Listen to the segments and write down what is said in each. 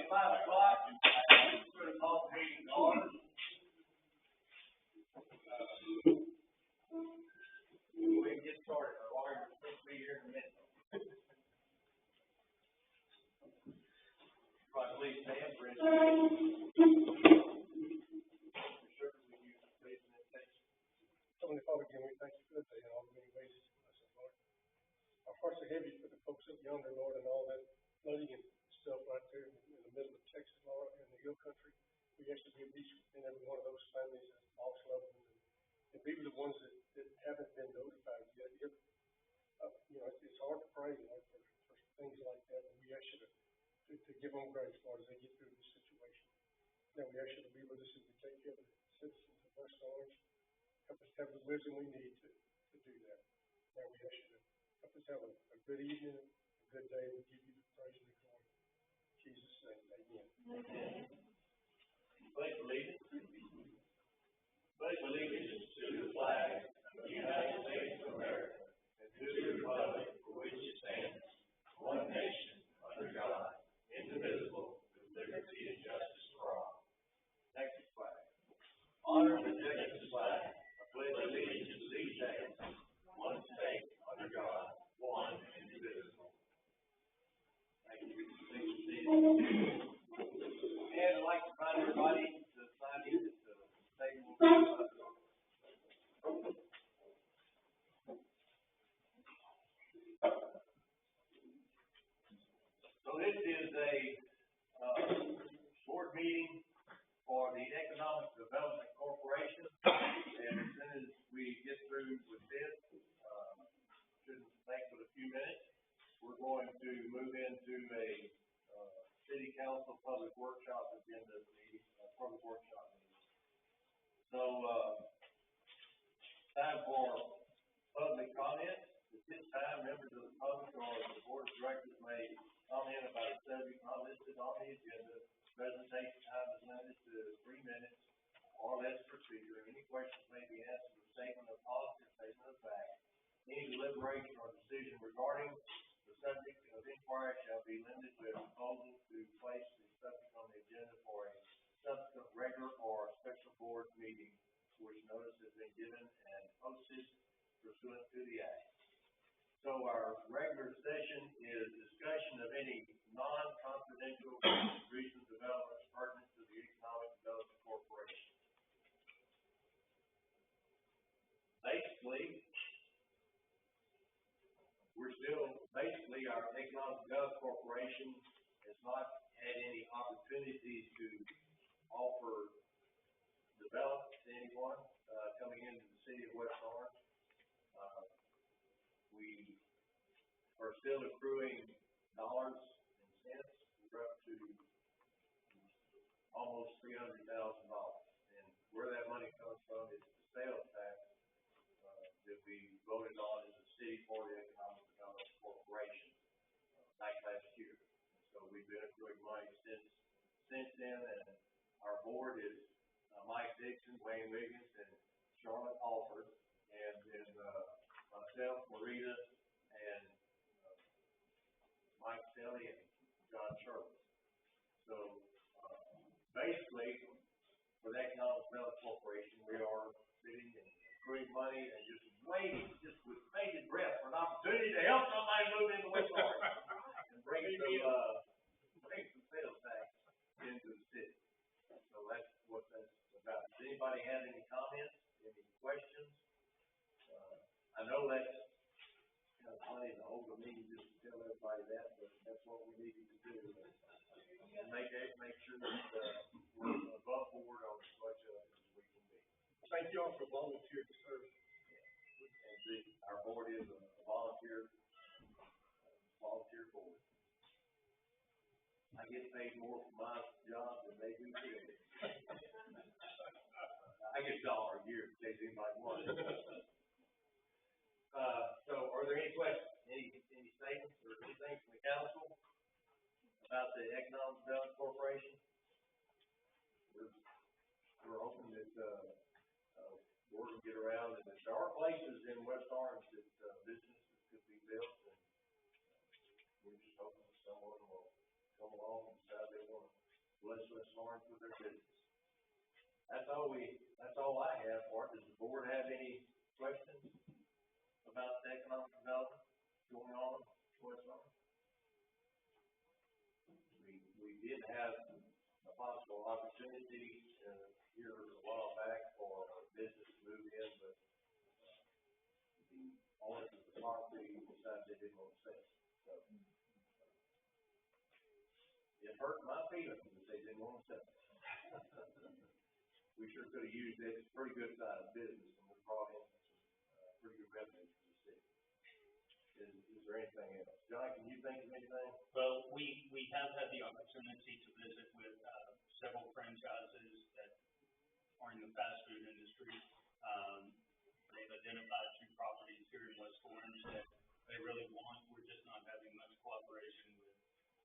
it's 5 o'clock. We're going to call the meeting to order. We can get started. Our lawyer is supposed to be here in a minute. Right, please stand for Heavenly Father, again, we thank you for the day and all the many ways that you bless us, Lord. Our hearts are heavy for the folks up yonder, Lord, and all that flooding and stuff right there in the middle of Texas, Lord, in the hill country. We ask you to be at least in every one of those families that lost loved ones, and be with the ones that haven't been notified yet. It's hard to pray, Lord, for things like that, but we ask you to give them grace, Lord, as they get through this situation. Now we ask you to be with us as we take care of the citizens of West Orange. Help us have the wisdom we need to do that. Now we ask you to help us have a good evening, a good day. We give you the praise and the glory. In Jesus' name, amen. Pledge allegiance. Pledge allegiance to the flag of the United States of America and to the republic for which it stands, one nation, under God, indivisible, with liberty and justice for all. Next flag. Honor and protect the flag. I pledge allegiance to these states, one state, under God, one indivisible. Thank you. And I'd like to invite everybody to sign in at the table. So this is a board meeting for the Economic Development Corporation, and as soon as we get through with this, shouldn't take but a few minutes, we're going to move into a City Council Public Workshop agenda meeting, public workshop meeting. So, time for public comment. At this time, members of the public or the board of directors may comment about a subject not listed on the agenda. Presentation time is limited to 3 minutes or less per speaker. Any questions may be answered with a statement of policy or statement of fact. Any deliberation or decision regarding the subject of inquiry shall be limited to a proposal to place the subject on the agenda for a subsequent regular or special board meeting, for which notice has been given and posted pursuant to the act. So our regular session is discussion of any non-confidential recent developments pertinent to the Economic Development Corporation. Basically, our Economic Development Corporation has not had any opportunities to offer development to anyone coming into the city of West Orange. We are still accruing dollars and cents. We're up to almost $300,000, and where that money comes from is the sales tax that we voted on as a city for the Economic Development Corporation back last year. So we've been accruing money since then, and our board is Mike Dixon, Wayne Wiggins, and Charlotte Alford, and then myself, Marita, and Mike Stelly, and John Sherman. So basically, for the Economic Development Corporation, we are sitting and accruing money and just waiting, just with bated breath, for an opportunity to help somebody move into West Orange and bring some sales tax into the city. So that's what that's about. Does anybody have any comments, any questions? I know that's kind of funny to hold a meeting just to tell everybody that, but that's what we needed to do. And make sure that we're above board on as much of it as we can be. Thank you all for volunteering to serve. And our board is a volunteer board. I get paid more for my job than they do too. I get $1 a year in case anybody wants it. So are there any questions, any statements or anything from the council about the Economic Development Corporation? We're hoping that we're going to get around, and there are places in West Orange that businesses could be built, and we're just hoping someone will come along and decide they want to bless West Orange with their business. That's all I have for it. Does the board have any questions about the economic development going on in West Orange? We did have a possible opportunity, here a while back for a business to move in, but the owners of the property decided they didn't want to sell it. So, it hurt my feelings that they didn't want to sell it. We sure could have used it. It's a pretty good sized business, and we brought in some, pretty good revenue for the city. Is there anything else? John, can you think of anything? Well, we have had the opportunity to visit with, several franchises that are in the fast food industry. They've identified 2 properties here in West Orange that they really want. We're just not having much cooperation with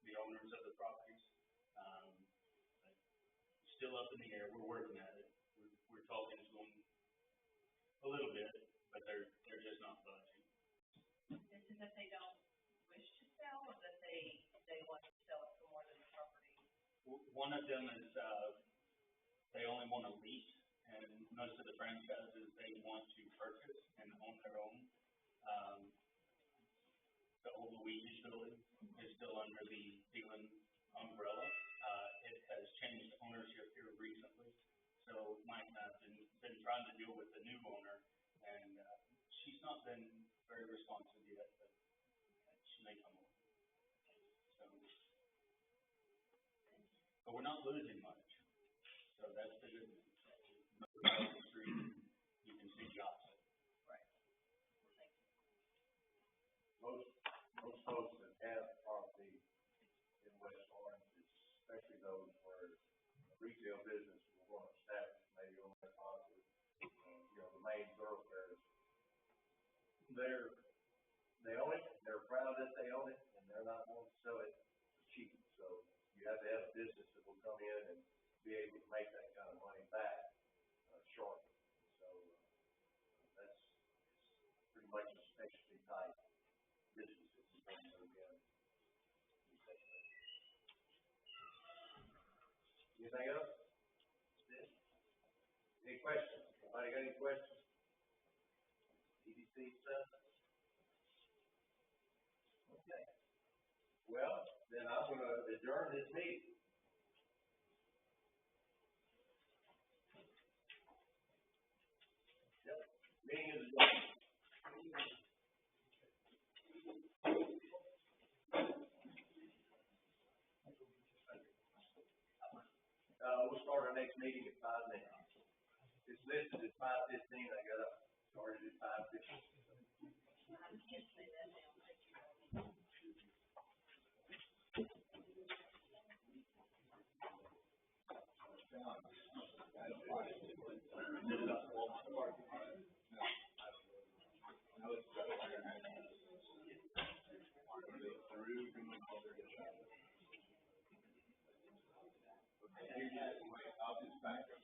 the owners of the properties. Still up in the air. We're working at it. We're talking to them a little bit, but they're just not budging. Is it that they don't wish to sell, or that they want to sell it for more than the property? One of them is, they only want to lease, and most of the franchises, they want to purchase and own their own. The old Luigi's building is still under the Thielen umbrella. It has changed ownership here recently, so Mike and I have been trying to deal with the new owner, and, she's not been very responsive yet, but she may come over. So, but we're not losing much, so that's the good news. Across the street, you can see the opposite. Right. Most folks that have property in West Orange, especially those where retail business will want to establish, maybe on their property, the main thoroughfares. They own it, they're proud that they own it, and they're not going to sell it cheap. So you have to have a business that will come in and be able to make that kind of money back, shortly. So, that's pretty much a specialty type business that we bring to again. Anything else? Any questions? Anybody got any questions? EDC stuff? Okay. Well, then I'm gonna adjourn this meeting. Yep. Meeting is adjourned. We'll start our next meeting at 5 minutes. It's listed at 5:15. I got up, started at 5:15. I can't say that now. I'll just back up.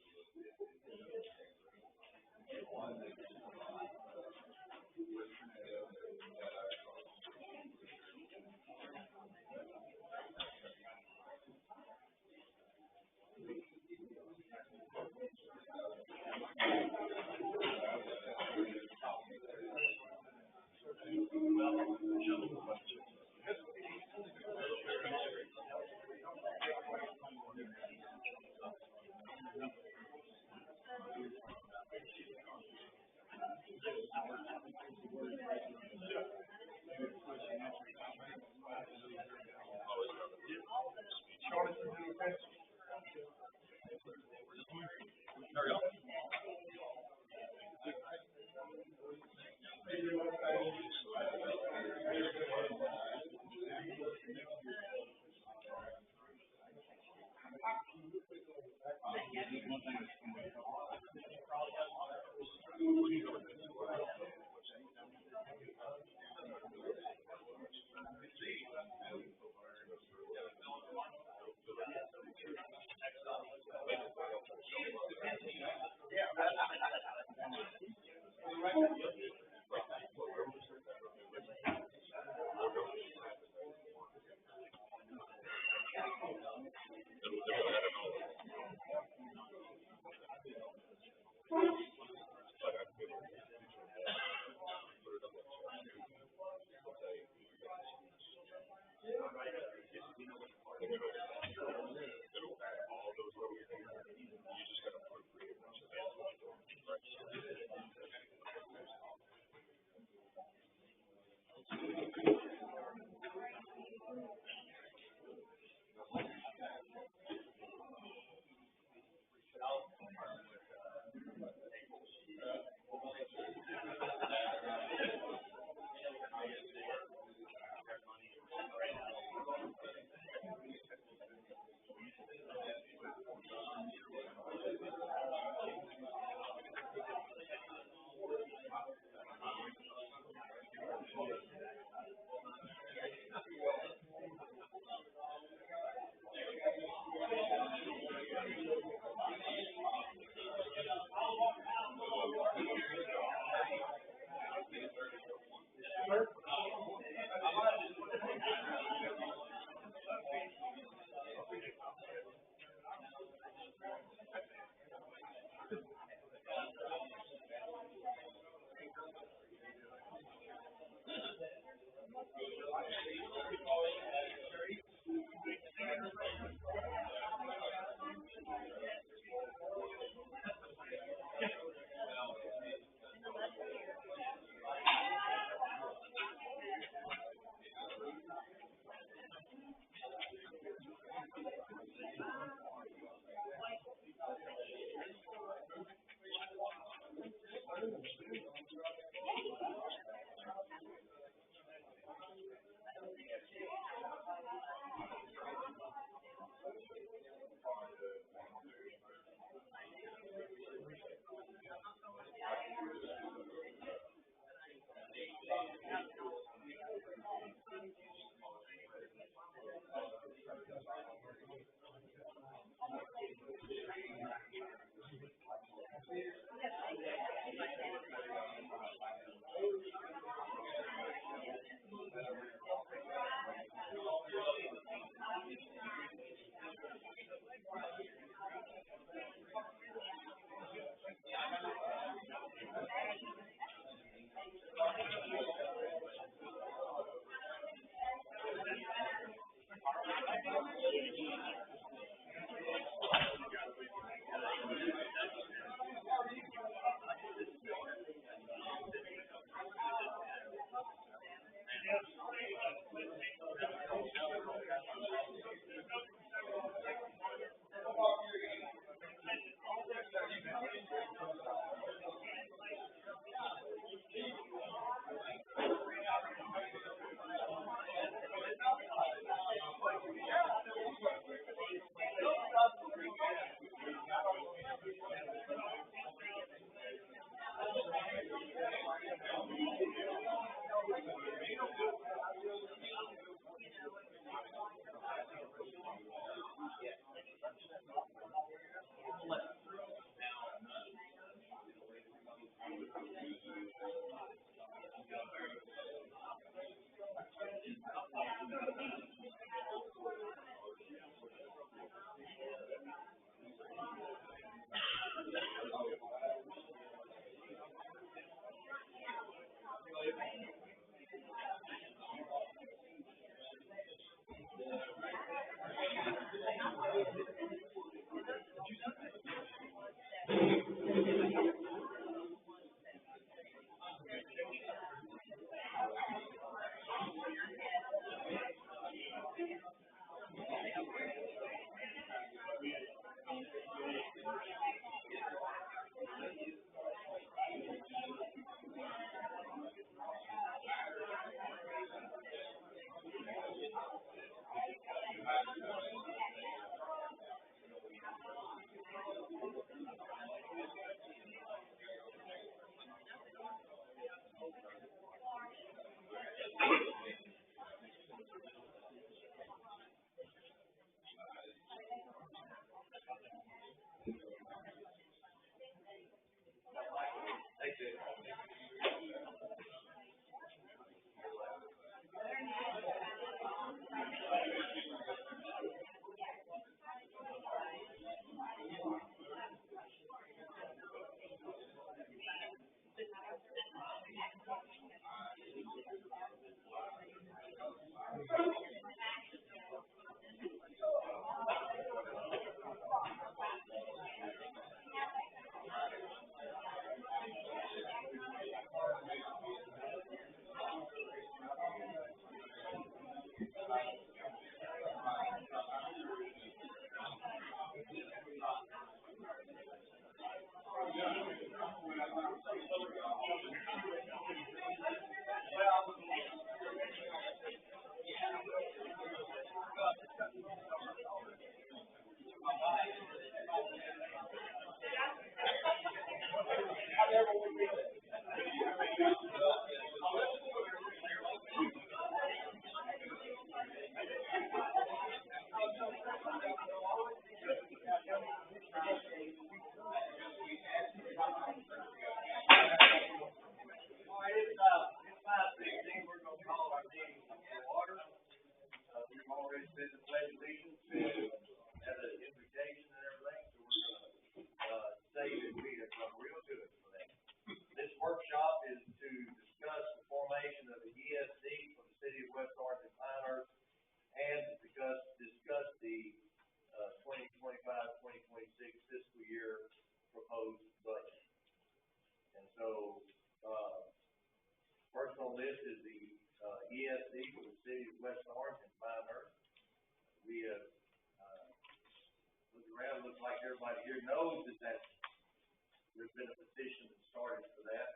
like everybody here knows, there's been a petition that started for that,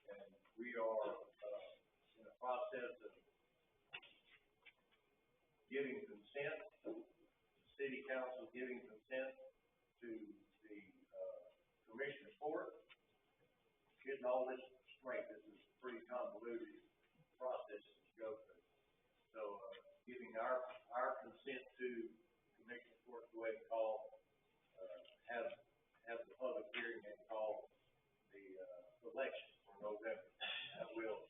and we are, in the process of giving consent, city council giving consent to the, commissioner's court, getting all this straight. This is a pretty convoluted process to go through. So, giving our consent to commissioner's court to go ahead and call, have the public hearing and call the, election for November. That will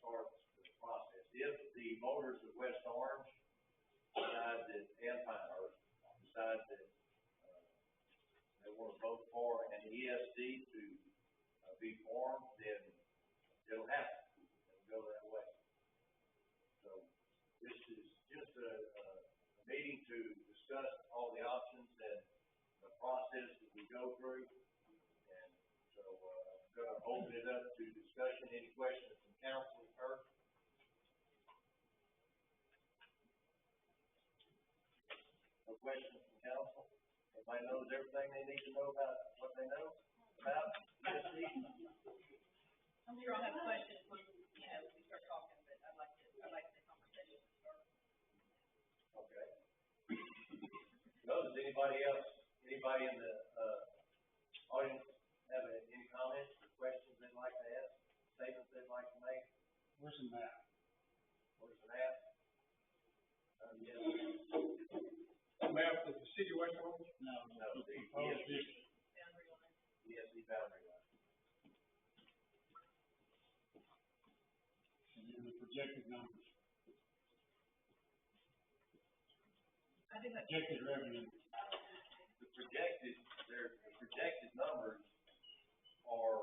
start the process. If the voters of West Orange decide that, and Pinehurst, decide that, they want to vote for an ESD to, be formed, then it'll happen. It'll go that way. So, this is just a meeting to discuss all the options and the process that we go through. And so, I'm gonna open it up to discussion. Any questions from council first? No questions from council? Everybody knows everything they need to know about what they know about ESD? I'm sure I'll have questions when, we start talking, but I'd like the conversation to start. Okay. Well, does anybody in the, audience have any comments or questions they'd like to ask, statements they'd like to make? Where's the map? Where's the map? Yes. The map of the city of West Orange? No, the ESD. Boundary line. ESD boundary line. And then the projected numbers. I think that's. Projected revenue. The projected numbers are,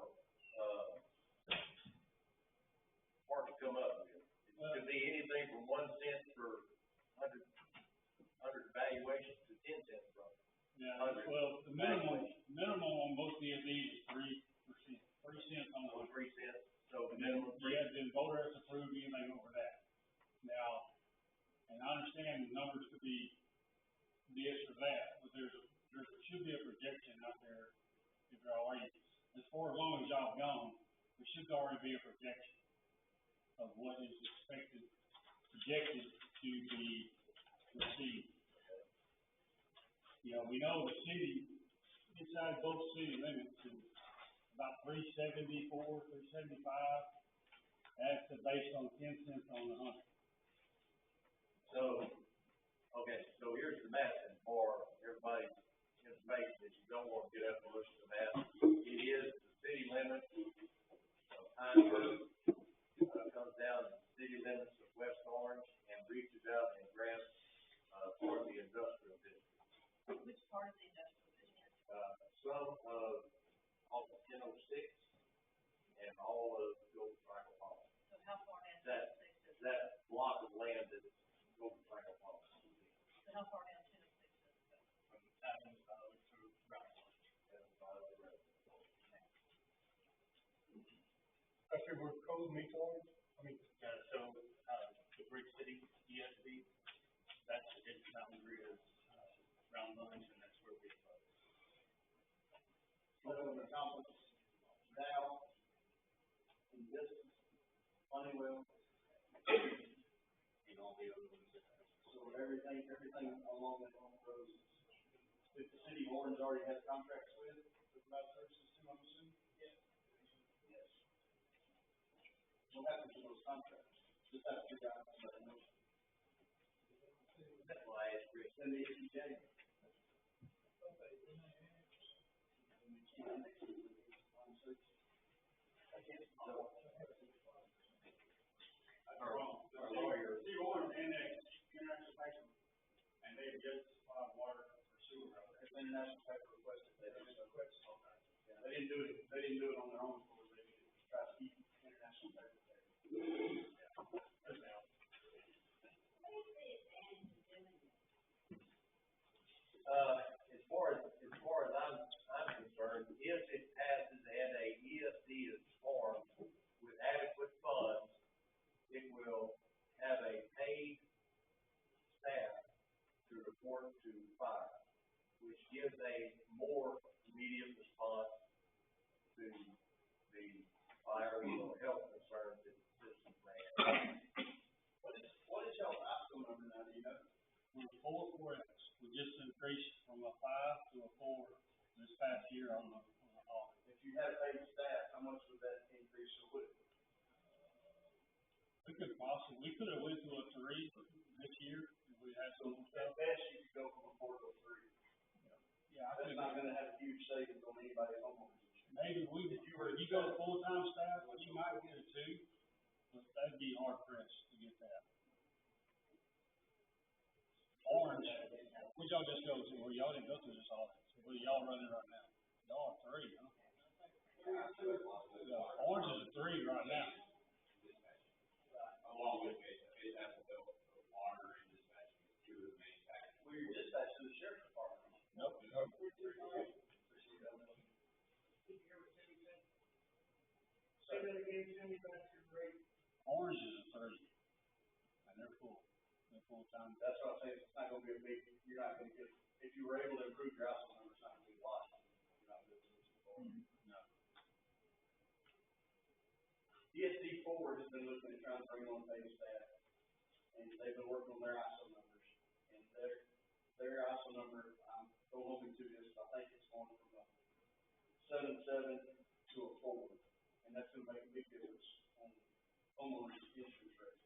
hard to come up with. It could be anything from 1 cent per hundred valuation to 10 cents from. Yeah, well, the minimum on most ESDs is 3%, 3 cents on one. 3 cents, so the And then, minimum. then voter has to approve anything over that. Now, and I understand the numbers could be this or that, but there should be a projection out there, if there already, as far as long as y'all gone, there should already be a projection of what is projected to be received. We know the city, inside both city limits is about 374, 375. That's based on 10 cents on the 100. So, okay, so here's the map, and for everybody's information, that you don't want to get up and look at the map. It is the city limits of Pinehurst, comes down to the city limits of West Orange, and reaches out and grabs, for the industrial district. Which part of the industrial district? Some of, off of 1006, and all of Golden Triangle Falls. So how far down? That block of land that is Golden Triangle Falls. So how far down 206 does it go? From Adams, to Round Orange. I said where Cole meets Orange, So, the Bridge City ESD, that's, its boundary is, Round Orange, and that's where we are. So the complex now, in distance, Honeywell, And all the other ones that have. so everything along that long road, that the city of Orange already has contracts with provide services to, I'm assuming? Yes. Yes. What happens to those contracts? Just have to figure out, that's why I asked Chris, send the EPJ. Our lawyer. City of Orange annexed International Paper, and they just supplied water or sewer. International Paper requested that. Yeah, they didn't do it on their own, so they tried to keep International Paper there. As far as I'm concerned, if it passes and a ESD is formed with adequate funds, it will have a paid staff to report to fire. which gives a more immediate response to the fire or health concerns that citizens may have. What is y'all's ISO number now, do you know? We're 4.4X. We just increased from a 5 to a 4 this past year on the audit. If you had paid staff, how much would that increase or would it? We could have went to a 3 this year if we had some At stuff. best, you could go from a 4 to a 3. Yeah, I That's think not gonna have a huge savings on anybody's homeowners insurance. maybe if you go to full-time staff, you might get a 2, but that'd be hard pressed to get that. Orange, what y'all just go to, well, y'all didn't go through this audit, so what are y'all running right now? Y'all are 3, huh? Yeah, orange is a 3 right now. Along with it has to go water and dispatching, two of the main factors. Well, you're dispatched to the sheriff's department. Nope. Say that again, Jimmy, that's your rate. Orange is a 3, and they're full-time. That's what I'm saying, it's not gonna be a big, you're not gonna get, if you were able to improve your ISO number, it's not gonna be a lot. You're not gonna lose it for it. No. DSD Forward has been looking at trying to bring on paid staff, and they've been working on their ISO numbers, and their ISO number, don't hold me to this, I think it's going from a 7.7 to a 4, and that's gonna make a big difference on homeowners insurance rates.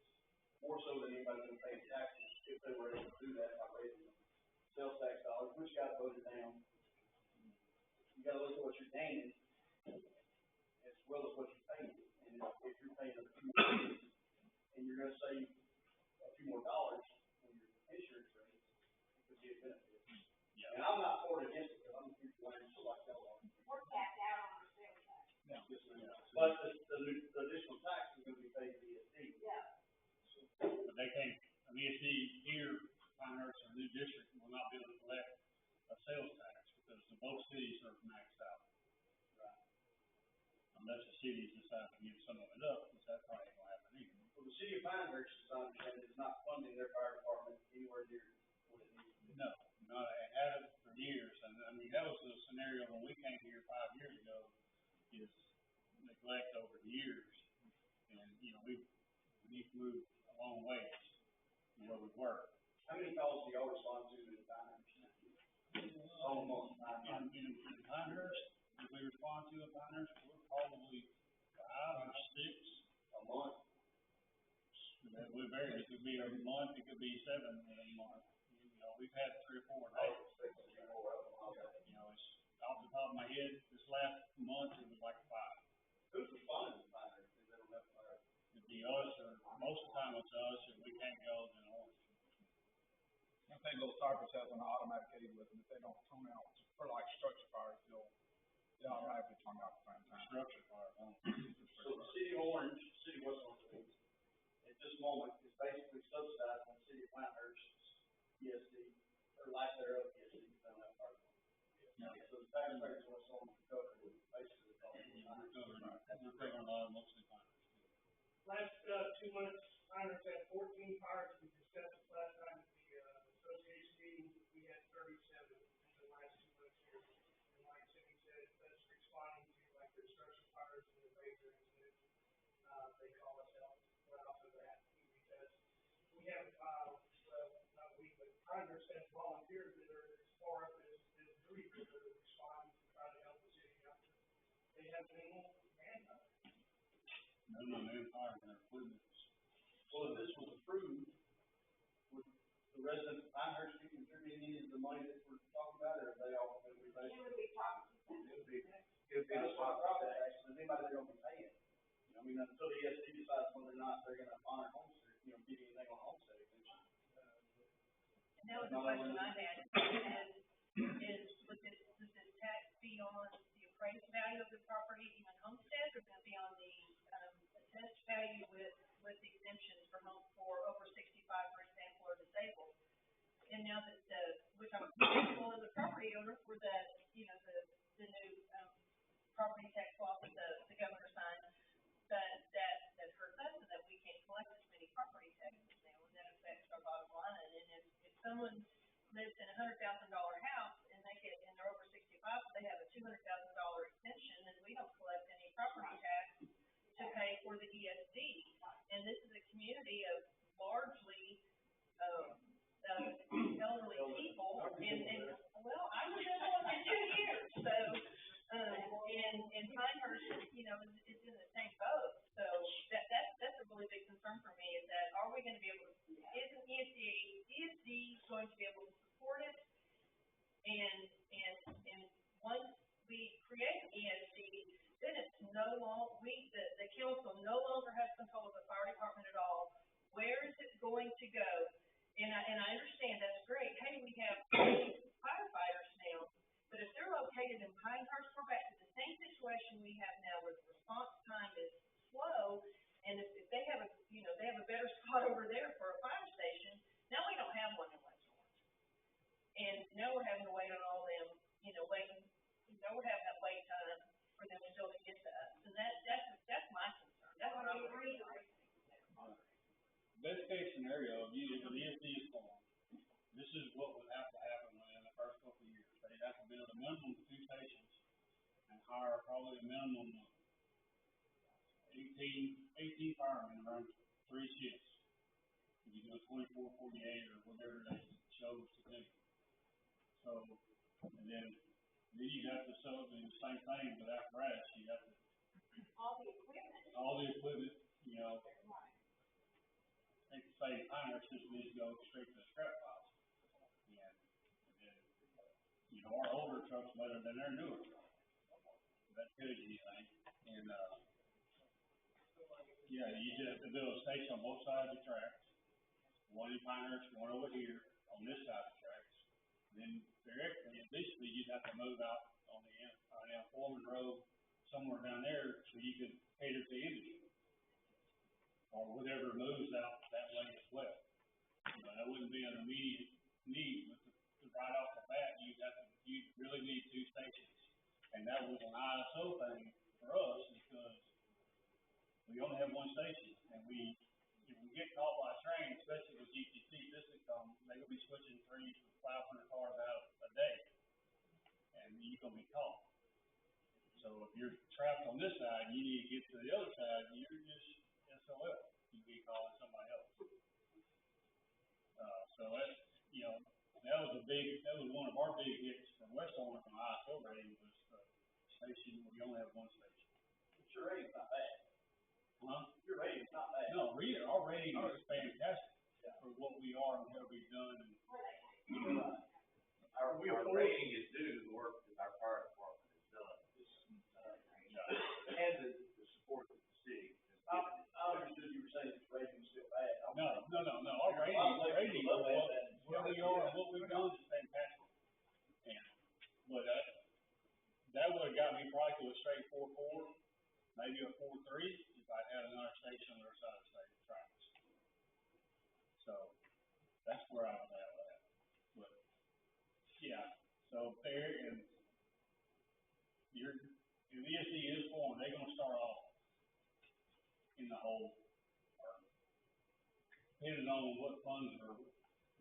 More so than anybody gonna pay taxes, if they were able to do that by raising them sales tax dollars, which got voted down. You gotta look at what you're gaining as well as what you're paying. And if you're paying a few more, and you're gonna save a few more dollars on your insurance rates, it could be a benefit. Yeah. And I'm not for it against it, because I'm a huge winner, so like y'all are. We're capped out on our sales tax. Yeah. Yes, ma'am. But the additional tax is gonna be paid to DSD. Yeah. But they can't, I mean, here, Pinehurst, our new district, will not be able to collect a sales tax because both cities are maxed out. Right. Unless the cities decide to give some of it up, which that probably ain't gonna happen either. Well, the city of Pinehurst, as I understand, is not funding their fire department anywhere near what it needs to be. No, it hasn't for years, and I mean, that was the scenario when we came here 5 years ago, is neglect over the years. And, you know, we need to move a long ways from where we were. How many calls do y'all respond to in Pinehurst? Almost 900. In Pinehurst, if we respond to in Pinehurst, we're probably 5 or 6. A month. We vary, it could be a month, it could be 7 in a month. You know, we've had 3 or 4 days. You know, it's off the top of my head, this last month, it was like 5. Who's responding to Pinehurst if they don't have fire? It'd be us, or most of the time it's us, if we can't go, then orange. I think Little Cypress has an automatic aid with them, if they don't tone out, for like structure fires, they'll automatically tone out at the same time. Structure fire, huh? So the city of Orange, city of West Orange, at this moment, is basically subsidizing the city of Pinehurst's ESD, or lack thereof ESD, if they don't have fire. Yeah. So the taxpayers of West Orange cover basically the cost. We're covering a lot of mostly Pinehurst. Last, 2 months, Pinehurst had 14 fires, we discussed it last time at the, association meeting, we had 37 in the last 2 months here. And like Cindy said, that's responding to like the structure fires and the major incidents, they call us out right off of that, because we have, not we, but Pinehurst has volunteers that are as far up as Dewey, that are responding to try to help the city out. They have minimal manpower. No, manpower, and their equipment. Well, if this was approved, would the residents of Pinehurst be contributing any of the money that we're talking about, or are they all going to be paying? It would be property. It would be the spot property tax, but anybody they're gonna be paying. You know, I mean, until the ESD decides whether or not they're gonna honor homestead, you know, get anything on homestead exemption. And that was the question I had, is would this tax be on the appraised value of the property, even homestead, or would it be on the, assessed value with exemptions for over 65, for example, or disabled? And now that which I'm thankful as a property owner for the new, property tax law that the governor signed, but that hurts us, and that we can't collect as many property taxes now, and that affects our bottom line. And if someone lives in $100,000 house and they extension, and we don't collect any property tax to pay for the ESD. And this is a community of largely, elderly people, and, well, I was in one for 2 years, so, and Pinehurst, you know, is in the same boat. So that's a really big concern for me, is that are we gonna be able to, is ESD going to be able to support it? And once we create an ESD, then it's no longer, the council no longer has control of the fire department at all. Where is it going to go? And I understand that's great. Hey, we have firefighters now, but if they're located in Pinehurst, we're back to the same situation we have now, where the response time is slow. And if they have they have a better spot over there for a fire station, now we don't have one in West Orange. And now we're having to wait on all them, we're having that wait time for them still to get to us. And that's my concern. That's what I'm worried about. Best case scenario, if the ESD is formed, this is what would have to happen within the first couple of years. They'd have to build a minimum of 2 stations and hire probably a minimum of 18 firemen around 3 shifts. If you do a 24, 48, or whatever they chose to do. So, and then you have to do the same thing with apparatus. You have to all the equipment, you know. They can say Pinehurst just needs to go straight to the scrap piles. And then, you know, our older trucks better than their newer trucks. That tells you anything. And, yeah, you just have to build a station on both sides of the tracks. One in Pinehurst, one over here on this side of the tracks. Then theoretically, eventually, you'd have to move out on the Foreman Road somewhere down there so you could cater to industry. Or whatever moves out that way as well. You know, that wouldn't be an immediate need, but right off the bat, you really need 2 stations. And that was an ISO thing for us, because we only have 1 station, and if we get caught by a train, especially with GTC System come, they're gonna be switching 300 to 500 cars out a day, and you're gonna be caught. So if you're trapped on this side, you need to get to the other side, you're just SOL. You'd be calling somebody else. So that's, you know, that was one of our big hits from West Orange on ISO rating, was the station where we only have 1 station. But your rating's not bad. Huh? Your rating's not bad. No, our rating is fantastic for what we are and what we've done. And, Our rating is due to the work that our fire department has done. And the support that the city has given. I understood you were saying the rating was still bad. No. Our rating for where we are and what we've done is fantastic. But that would have got me probably to a straight 4.4, maybe a 4.3 if I had another station on the other side of the state tracks. So that's where I was at with that. But yeah, so there, and if ESD is formed, they're gonna start off in the hole, depending on what funds are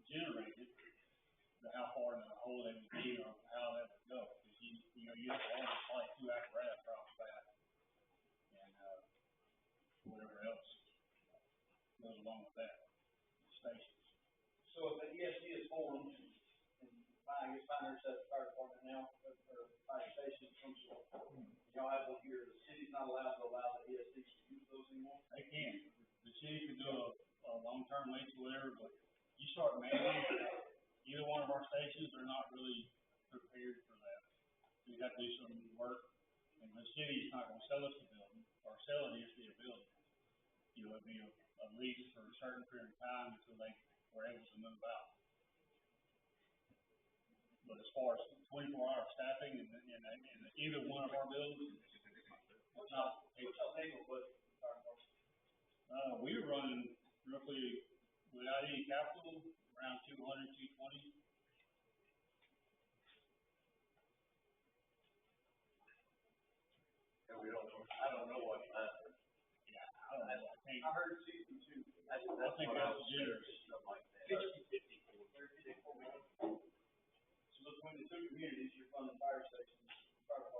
generated, how far in the hole they would be, or how that would go. Because you have to order like 2 apparatus right off the bat, and whatever else goes along with that, stations. So if the ESD is formed, and I guess Pinehurst has a fire department now, or fire station, y'all have one here, the city's not allowed to allow the ESDs to use those anymore? They can. The city can do a long-term lease or whatever, but you start managing either one of our stations, they're not really prepared for that. So you have to do some work, and the city's not gonna sell us the building, or sell it ESD a building. You know, it'd be a lease for a certain period of time until they were able to move out. But as far as 24-hour staffing in either one of our buildings, What's y'all annual budget for the fire department? we were running roughly, without any capital, around 200, 220. And I don't know what time. Yeah, I don't know. I heard 62. That's I what think I that's was generous. something like that. 54 million. So between the 2 communities, you're funding fire stations, fire departments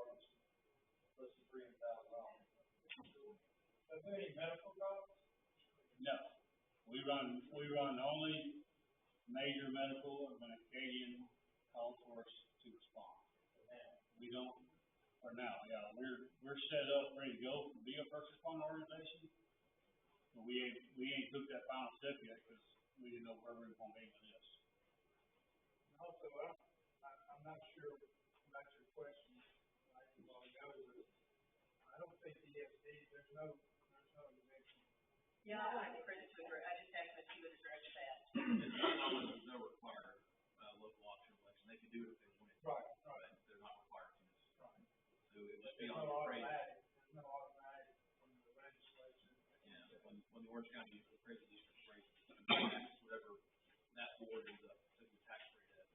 Is there any medical costs? No. We run only major medical when Acadian calls for us to respond. We don't, for now, yeah, we're set up, ready to go to be a first responder organization. But we ain't took that final step yet, cause we didn't know where we were gonna be with this. Also, I'm not sure about your question, like, well, I don't think the ESD, there's no exemption. Yeah, I agree with you, I just asked if you would address that. It's not always, there's no required, local option election, they can do it if they want it. Right. But they're not required to. Right. So it must be There's on no the phrase. there's no automatic from the legislature. Yeah, when the Orange County uses the phrase, district rate, whatever that board ends up, setting the tax rate at,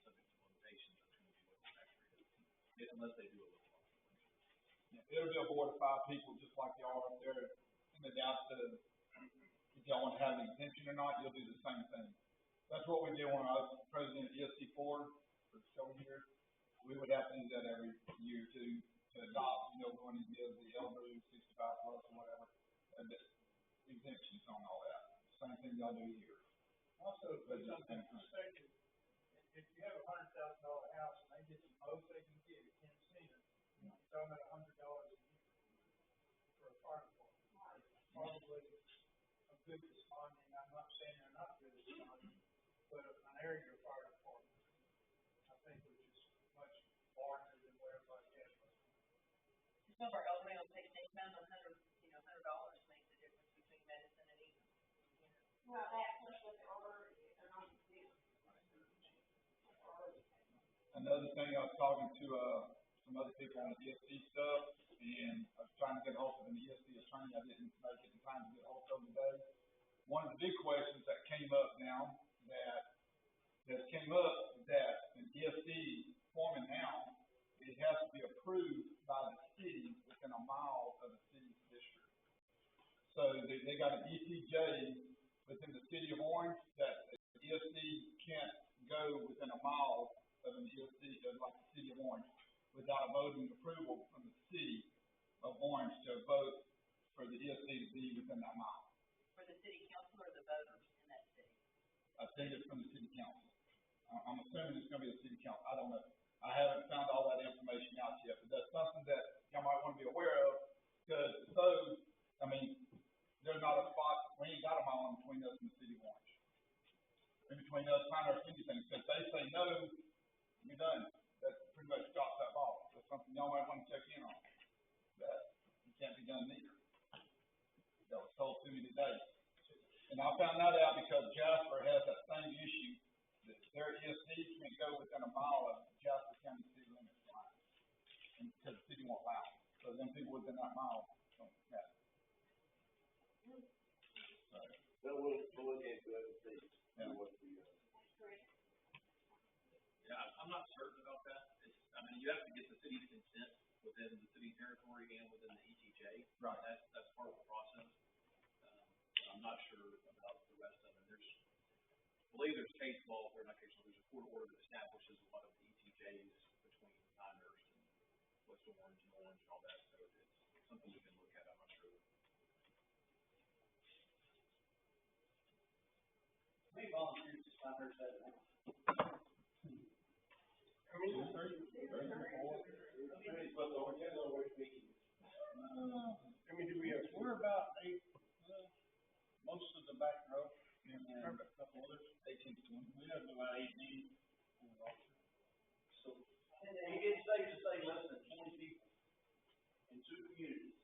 subject to limitations, that's gonna be what the tax rate is. Yeah, unless they do a local option election. Yeah, it'll be a board of 5 people, just like y'all up there, in the doubt to, if y'all wanna have an exemption or not, you'll do the same thing. That's what we did when I was president of ESC4 for several years. We would have to do that every year to adopt, when you give the elderly 65 plus or whatever, exemptions on all that. Same thing y'all do here. Also, to put something in perspective, if you have $100,000 house and they get the most they can get at Kansas, you're talking about $100 a year for a fire department. Probably a good responding, I'm not saying they're not good responding, but an area fire department, I think, which is much larger than where everybody has. Some of our elderly will take $10 on $100 makes the difference between medicine and eating. Well, that plus what they're already, they're not doing. Another thing, I was talking to, some other people on the ESD stuff, and I was trying to get hold of an ESD attorney, I didn't make it in time to get hold of him today. One of the big questions that came up now, that an ESD forming now, it has to be approved by the city within a mile of the city's district. So they got an ETJ within the city of Orange that the ESD can't go within a mile of an ESD, like the city of Orange, without a voting approval from the city of Orange to vote for the ESD to be within that mile. For the city council or the voters in that city? I think it's from the city council. I'm assuming it's gonna be the city council. I don't know. I haven't found all that information out yet, but that's something that y'all might wanna be aware of, because there's not a spot, we ain't got a mile in between us and the city of Orange. In between us, trying to anything, if they say no, you're done. That pretty much stops that ball. That's something y'all might wanna check in on. That it can't be done neither. That was told to me today. And I found that out because Jasper has that same issue, that their ESD can't go within a mile of Jasper County city limits line. And because the city won't allow it. So then people within that mile don't have it. So we'll look into it and see what the, Yeah, I'm not certain about that. You have to get the city's consent within the city territory and within the ETJ. Right. That's part of the process. I'm not sure about the rest of it. I believe there's case law, or not case law, there's a court order that establishes a lot of the ETJs between Pinehurst and West Orange and Orange and all that, so it's something we can look at, I'm not sure. We volunteers to Pinehurst that night. We're about 8, most of the back row, and then a couple others, 18 to 20. We have about 18. So, and it's safe to say less than 20 people in 2 communities.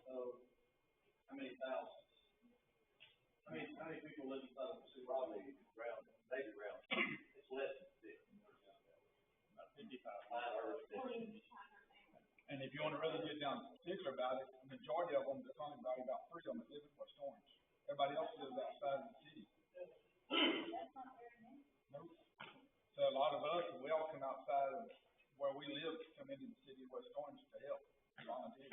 So, how many thousands? How many people live inside of the city? probably maybe around, it's less than 6. About 55. And if you wanna really get down particular about it, the majority of them, there's only about 3 of them that live in West Orange. Everybody else lives outside of the city. Nope. So a lot of us, we all come outside of where we live, come into the city of West Orange to help, volunteer.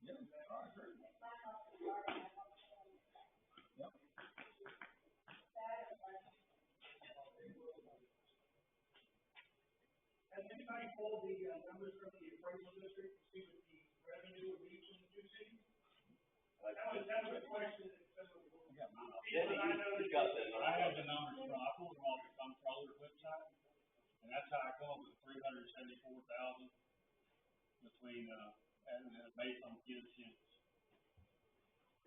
Yeah, I agree. Yep. Has anybody pulled the numbers from the appraisal district, to see what the revenue would be from the two cities? Like, That was a question that some of the Jenny, people that I know you that. got that, I have the numbers from, I pulled them off the comptroller's website, and that's how I come up with 374,000 between, and based on 10 cents.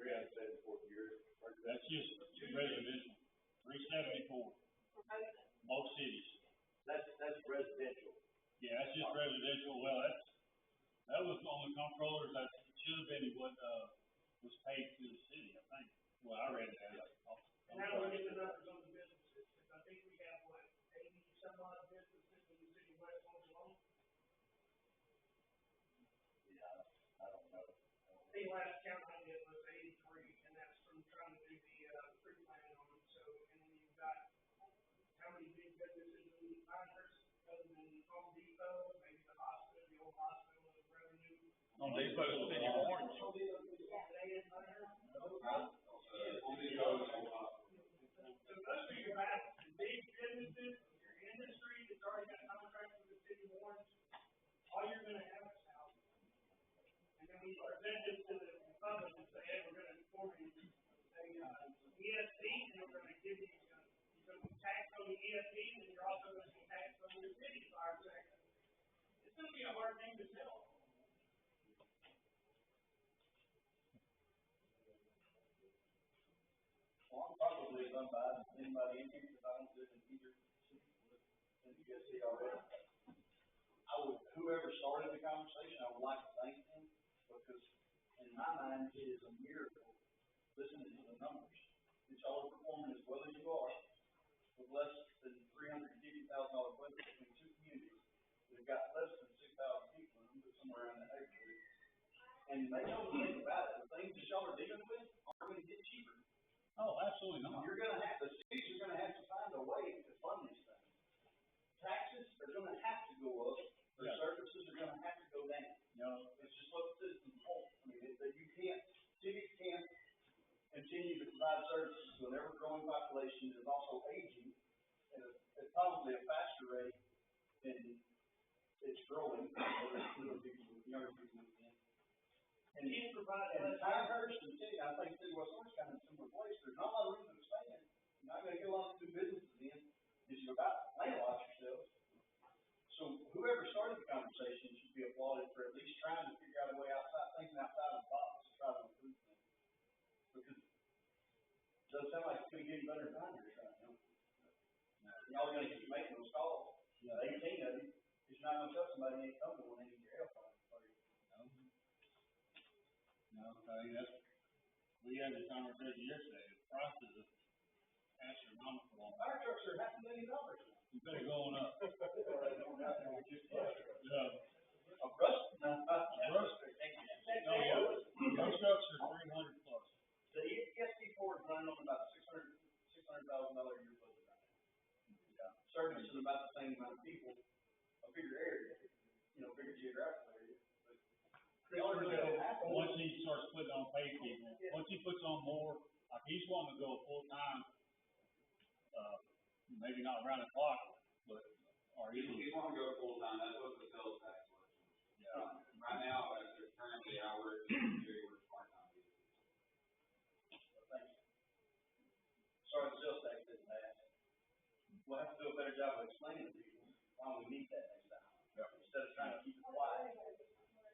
374 years. That's just residential, 374, most cities. That's residential. Yeah, that's just residential, well, that was on the comptrollers, that should have been what, was paid to the city, I think. Well, I read that. And now we get the numbers on the businesses, because I think we have, what, 80-some odd businesses in the city of West Point alone? Yeah, I don't know. The last count I did was 83, and that's from trying to do the pre-plan on them, so, and then you've got how many big businesses in Pinehurst, other than Home Depot, maybe the hospital, the old hospital, the revenue. On Depot, City of Orange. So most of you have big businesses, your industry that's already got contracts with the city of Orange, all you're gonna have is housing. And then we present this to the public and say, hey, we're gonna form a ESP, and we're gonna give you, you're gonna be taxed on the ESP, and you're also gonna be taxed on your city fire tax. It's gonna be a hard thing to sell. Well, I'm probably unbiased, anybody in here, because I don't live in either city, and you guys see already. Whoever started the conversation, I would like to thank them, because in my mind, it is a miracle, listening to the numbers, that y'all are performing as well as you are, with less than $350,000 budget between two communities, that have got less than 6,000 people in them, but somewhere around that neighborhood. And they know the thing about it, the things that y'all are dealing with aren't gonna get cheaper. Oh, absolutely not. The cities are gonna have to find a way to fund these things. Taxes are gonna have to go up, their services are gonna have to go down. No. It's just what the citizens want. I mean, cities can't continue to provide services to an ever-growing population that is also aging at probably a faster rate than it's growing, whether it's little people, younger people, and Can't provide and Pinehurst and City, I think City West Orange kind of a similar place. There's not a lot of room to expand. You're not gonna get a lot of new businesses in, because you're about to landlock yourselves. So whoever started the conversation should be applauded for at least trying to figure out a way thinking outside of the box to try to improve things. Because it doesn't sound like it's gonna get any better in Pinehurst right now. Y'all are gonna keep making those calls, 18 of you, because you're not gonna tell somebody they ain't coming when they need your help on it. No, I mean, we had this conversation yesterday, the prices of astronomical on Fire trucks are $500,000 now. You better going up. Of Russ? Russ? No, yeah, those trucks are 300 plus. The ESP4 is running on about $600,000 a year budget right now. Services about the same amount of people, a bigger area, bigger geographical area. Once he starts putting on pay people, once he puts on more, like he's wanting to go full time, maybe not around the clock, but, or He's wanting to go full time, that's what the sales tax was. Yeah. Right now, as there's currently hours, we're part-time. Thank you. Sorry, the sales tax didn't pass. We'll have to do a better job of explaining to people why we need that next time. Instead of trying to keep it quiet.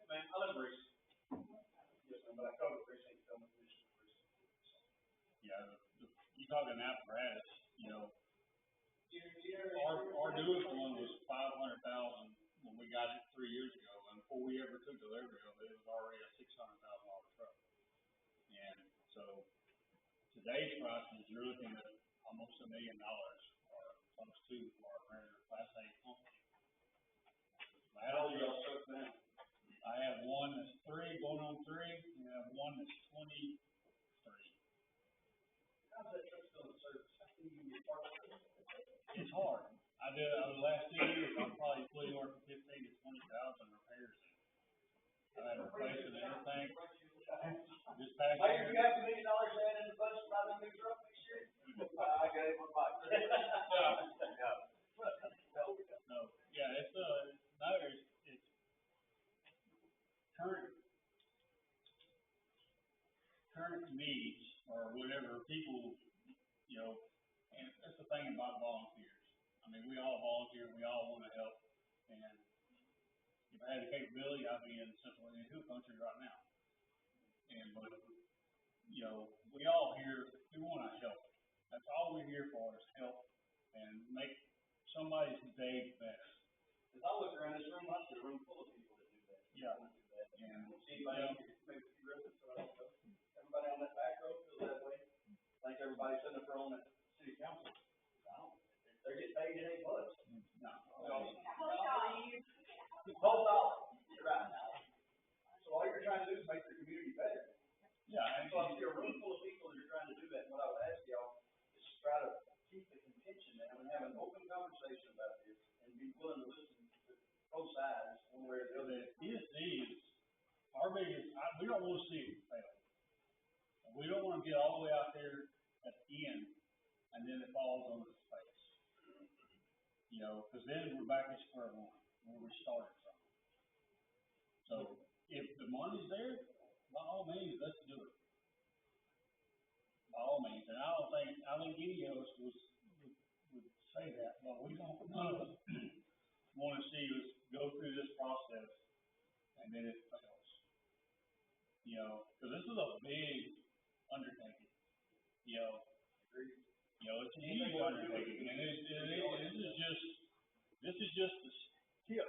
Man, I live in Reese. Yes, ma'am, but I cover precinct, government commission precinct. Yeah, you talking apparatus, our newest one was 500,000 when we got it 3 years ago, and before we ever took delivery of it, it was already a $600,000 truck. And so today's prices, you're looking at almost $1 million or close to for our regular Class A pump. How old are y'all trucks now? I have one that's 3, going on 3, and I have one that's 23. How's that truck still in service? How can you get part of it? It's hard. I did, over the last 2 years, I've probably put anywhere from 15 to 20,000 repairs in. I had replacing everything. This past Hey, year. you have $1 million added in the budget to buy the new truck next year? I got it for five. No, yeah, it's that's the thing about volunteers. I mean, we all volunteer, we all wanna help, and if I had the capability, I'd be in Central Indian Hill Country right now. But, you know, we all here, we wanna help. That's all we're here for, is help and make somebody's day better. Cause I look around this room, I see a room full of people that do that. Yeah. Want to do that. And, See anybody, maybe a few residents, so I don't know. Everybody on that back row feels that way. Like everybody sitting up there on that city council. I don't, they're getting paid, it ain't much. no, Whole dollar, right. So all you're trying to do is make the community better. yeah, and, So I see a room full of people that are trying to do that, and what I would ask y'all is to try to keep the contention down and have an open conversation about this, and be willing to listen to both sides, one way or the other. the ESD is our biggest, we don't wanna see it fail. We don't wanna get all the way out there at the end, and then it falls on its face. You know, cause then we're back at square one, where we started from. So, if the money's there, by all means, let's do it. By all means, and I think any of us would say that, but we don't, none of us wanna see us go through this process, and then it fails. You know, cause this is a big undertaking, you know. It's a huge undertaking, and this is just the tip.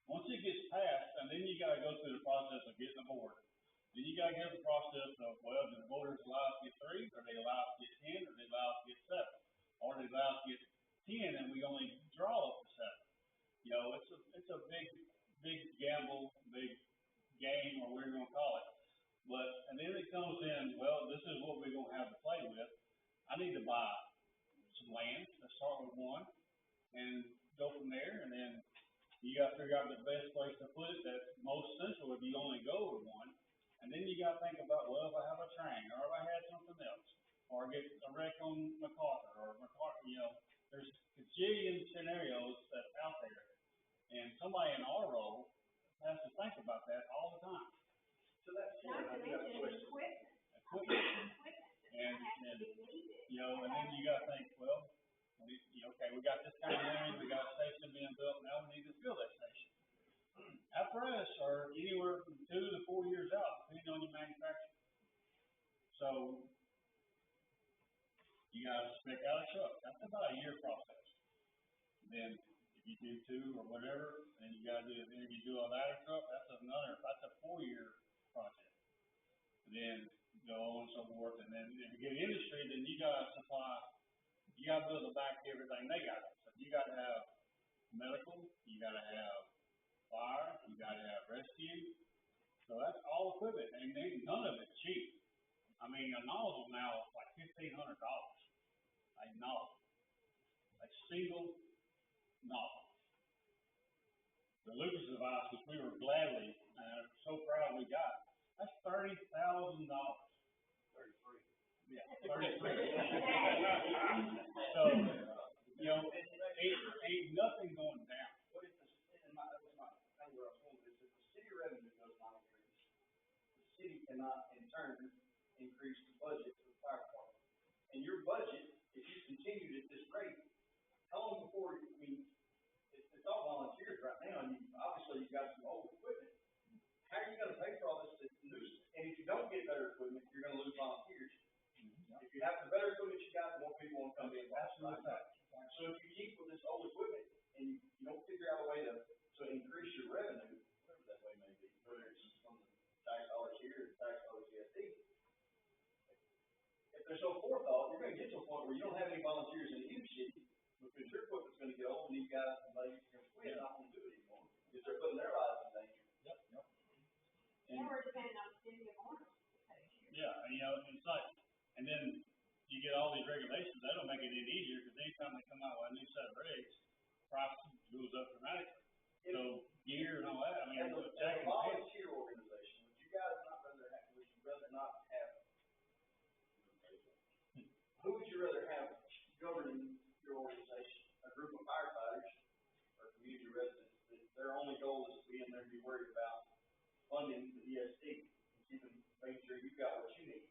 Once it gets passed, and then you gotta go through the process of getting a board. Then you gotta go through the process of, well, do the voters allow us to get 3, or they allow us to get 10, or they allow us to get 7, or they allow us to get 10, and we only draw up to 7. You know, it's a big gamble, big game, or whatever you wanna call it. And then it comes in, well, this is what we're gonna have to play with. I need to buy some land, let's start with 1, and go from there, and then you gotta figure out the best place to put it that's most central if you only go with 1. And then you gotta think about, well, if I have a train, or if I had something else, or get a wreck on MacArthur, you know, there's a gajillion scenarios that's out there. And somebody in our role has to think about that all the time. So that's, Not to mention equipment. And, you know, and then you gotta think, well, okay, we got this kind of land, we got a station being built, now we need to fill that station. Apparatus are anywhere from 2 to 4 years out, depending on your manufacturer. So, you gotta spec out a truck, that's about a year process. Then, if you do 2 or whatever, then you gotta do, then if you do a ladder truck, that's a 4-year project. And then, go on and so forth, and then if you get industry, then you gotta build the back to everything they got. So you gotta have medical, you gotta have fire, you gotta have rescue. So that's all equipment, and none of it's cheap. I mean, a nozzle now is like $1,500. A nozzle. A single nozzle. The Lucas device, which we were gladly, so proud we got, that's $30,000. 33. Yeah, 33. So, you know, ain't nothing going down. what if that was my, kind of where I was going with this, if the city revenue does not increase, the city cannot in turn increase the budget for the fire department. And your budget, if you continued at this rate, how long before, it's all volunteers right now, and obviously you've got some old equipment. How are you gonna pay for all this new, and if you don't get better equipment, you're gonna lose volunteers. If you have the better equipment you got, more people want to come in. So if you keep with this old equipment, and you don't figure out a way to increase your revenue, whatever that way may be, whether it's from the tax dollars here or tax dollars ESD. If there's no forethought, you're gonna get to a point where you don't have any volunteers in any city, because your equipment's gonna get old, and these guys and ladies are gonna quit, not gonna do it anymore, because they're putting their lives in danger. And we're depending on the city of Orange to pay you. Yeah, and you know, it's like, and then you get all these regulations, that don't make it any easier, because anytime they come out with a new set of regs, price goes up dramatically. So gear and all that, I mean, As a volunteer organization, would you rather not have, who would you rather have governing your organization? A group of firefighters or community residents that their only goal is to be in there and be worried about funding the ESD and making sure you've got what you need?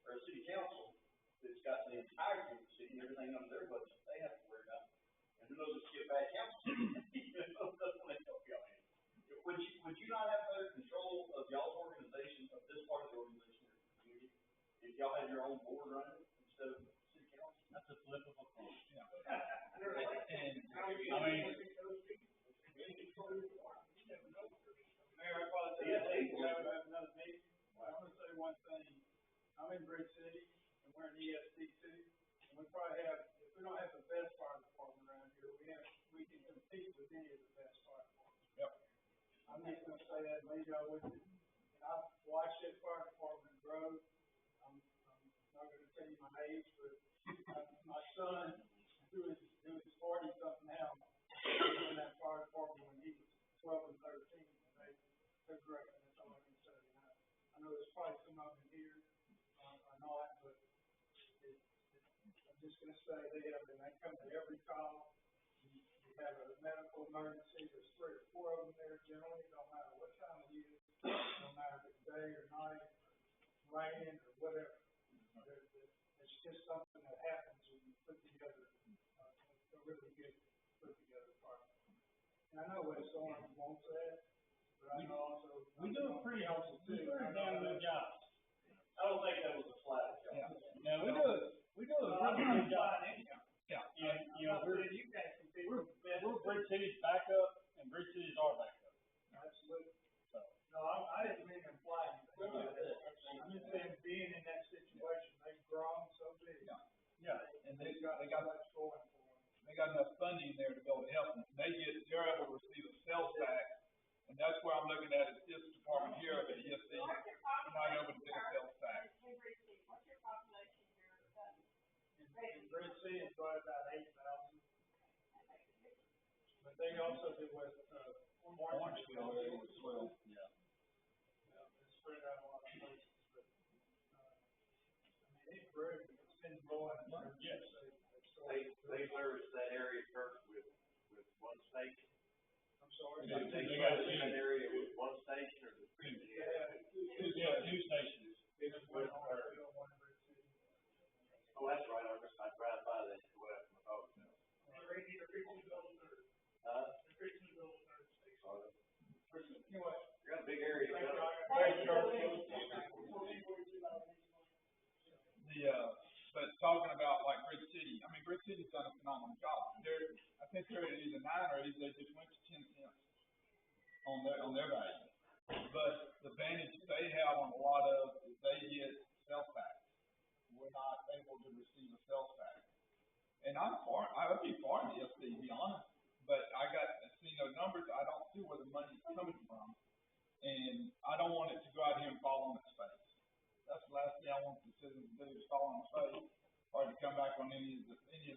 Or a city council that's got the entirety of the city, everything Mayor, I apologize, we have another meeting. I'm gonna say one thing, I'm in Bridge City, and we're in ESD too, and we probably have, if we don't have the best fire department around here, we can compete with any of the best fire departments. Yep. I'm just gonna say that, maybe I wouldn't, and I've watched that fire department grow, I'm not gonna tell you my age, but my son, who is 40-something now, was in that fire department when he was 12 and 13, and they're great, that's all I can say. I know there's probably some of them here, are not, but I'm just gonna say they come to every call. You have a medical emergency, there's 3 or 4 of them there generally, don't matter what time it is, no matter if it's day or night, raining or whatever. It's just something that happens when you put together a really good put together part. And I know West Orange won't say it, but I know also. We do a pretty damn good job. I don't think that was a flat job. Yeah. No, we do a pretty good job. Yeah. We're Bridge City's backup, and Bridge City's our backup. Absolutely. So. No, I didn't mean to imply anything like that. I'm just saying, being in that situation, they've grown so big. Yeah. And they've got much going for them. They got enough funding there to be able to help them. They're able to receive a sales tax, and that's where I'm looking at is this department here of the ESD. They're not able to get a sales tax. What's your population here? In Bridge City, it's right about 8,000. But they also do with, Orangefield area as well. Yeah. It's spread out a lot of places, but, it grew, it's been growing. Yes. They service that area first with one station. I'm sorry. They service that area with one station or the three? Two stations. Oh, that's right, I drive by that, west of my house. Anyway. You got a big area. But talking about like Bridge City, I mean, Bridge City's done a phenomenal job. I think they're at either 9 or they just went to 10 cents on their value. But the advantage they have on a lot of is they get sales tax. We're not able to receive a sales tax. And I would be for the ESD, to be honest. But I seen those numbers, I don't see where the money's coming from. And I don't want it to go out here and fall on its face. That's the last thing I want the citizens to do is fall on its face or to come back on any of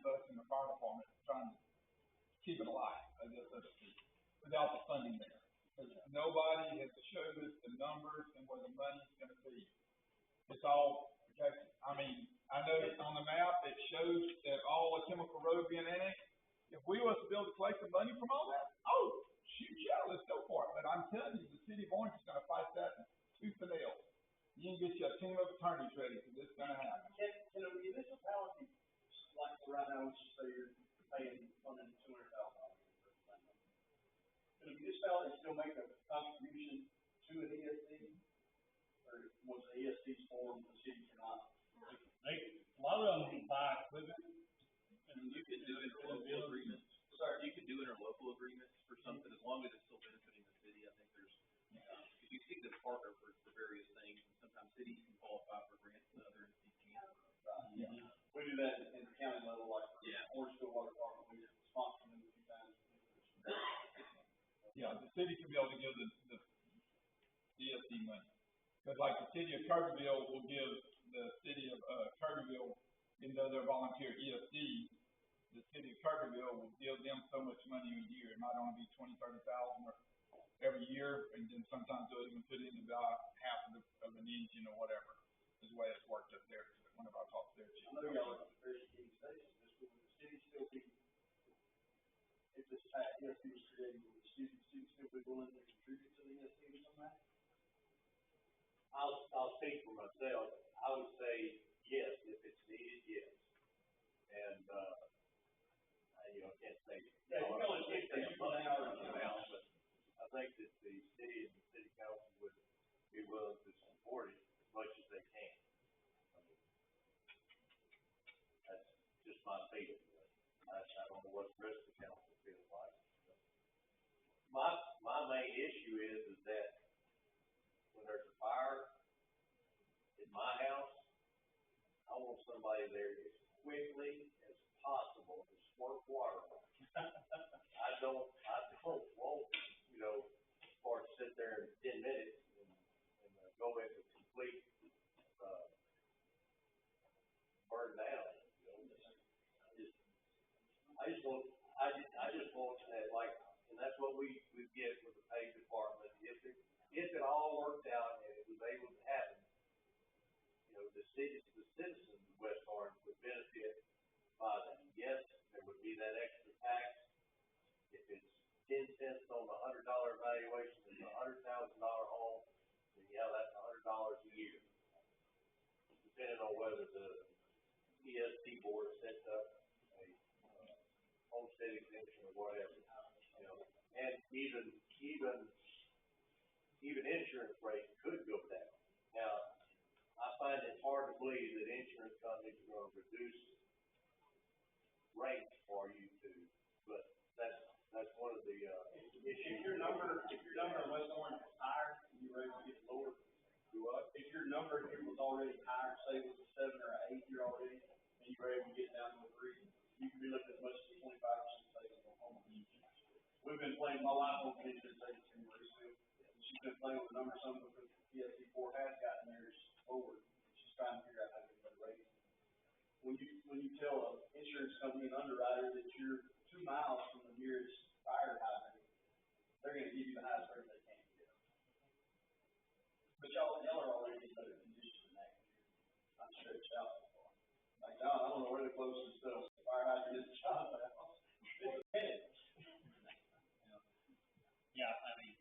us in the fire department trying to keep it alive, I guess that's true, without the funding there. Because nobody has showed us the numbers and where the money's going to be. It's all projected. I mean, I noticed on the map it shows that all the chemical road being annexed. If we was to be able to collect the money from all that, shoot, yeah, let's go for it. But I'm telling you, the city of Orange is going to fight that tooth and nail. You can get your team of attorneys ready because it's going to happen. Can a municipality, like right now, let's just say you're paying $200,000. Can a municipality still make a contribution to an ESD? Or was the ESD formed, the city cannot? A lot of them buy equipment. And you can do interlocal agreements. Sorry, you can do interlocal agreements for something as long as it's still benefiting the city. I think there's, because you see the partner for various things, and sometimes cities can qualify for grants and other entities can't. Yeah. We do that in the county level, like Orangeville Water Department, we sponsor them a few times. Yeah, the city can be able to give the ESD money. Because like the city of Kirbyville will give the city of Kirbyville, even though they're volunteer ESD, the city of Kirbyville will give them so much money a year. It might only be $20,000-$30,000 every year, and then sometimes they'll even put in about half of an engine or whatever. Is the way it's worked up there. One of our top there. I know y'all are very key stations. Will the city still be, if this ESD was created, will the city still be willing to contribute to the ESD in some way? I'll speak for myself. I would say yes, if it's needed, yes. And, I can't say. Yeah, you can only say that you put out or but I think that the city and the city council would be willing to support it as much as they can. I mean, that's just my feeling. I don't know what the rest of the council feels. my main issue is that when there's a fire in my house, I want somebody there as quickly as possible to squirt water on it. I don't want, or sit there in 10 minutes and go into complete, burn down, I just want that, like, and that's what we get with the pay department. If it all worked out and it was able to happen, the citizens of West Orange would benefit by that. Yes, there would be that extra tax. If it's 10 cents on the $100 valuation, it's $100,000 home, then that's $100 a year. Depending on whether the ESP board sets up a homestead exemption or whatever, and even insurance rates could go down. Now, I find it hard to believe that insurance companies are going to reduce rates for you but that's one of the issues. If your number in West Orange is higher, and you're able to get lower, if your number here was already higher, say it was a 7 or an 8 year already, and you were able to get down to a 3, you could be looking at as much as 25% savings on home. We've been playing, my wife won't get into savings in Marysville, and she's been playing with the numbers, some because the PSC4 has gotten theirs lower. She's trying to figure out how to get better rates. When you tell an insurance company and underwriter that you're 2 miles from the nearest fire hydrant, they're going to give you the highest rate they can get. But y'all are already in better condition than that. I'm stretched out so far. Like, I don't know where the closest fire hydrant is to John's house. It's dead. Yeah, I mean,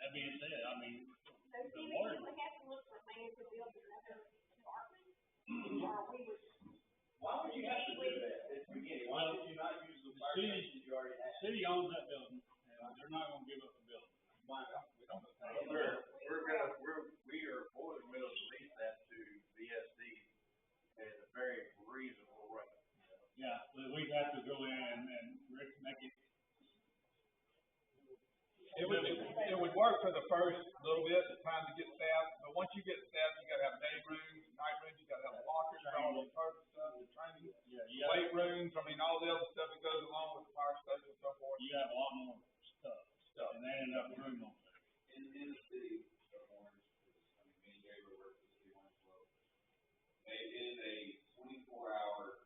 that being said, I mean, So do we usually have to look for land to build another apartment? Or we would? Why would you have to do that at the beginning? Why would you not use the fire station you already have? City owns that building, and they're not gonna give up the building. Why not? We don't. We are more than willing to lease that to VSD at a very reasonable rate. Yeah, we'd have to go in and make it. It would work for the first little bit, the time to get staff, but once you get staff, you gotta have day rooms, night rooms, you gotta have lockers, all the purpose stuff, the training, weight rooms, I mean, all the other stuff that goes along with the fire station and so forth. You have a lot more stuff, and they end up room on there. In the city of Orange, me and Gary work for the city of Orange as well. It is a 24-hour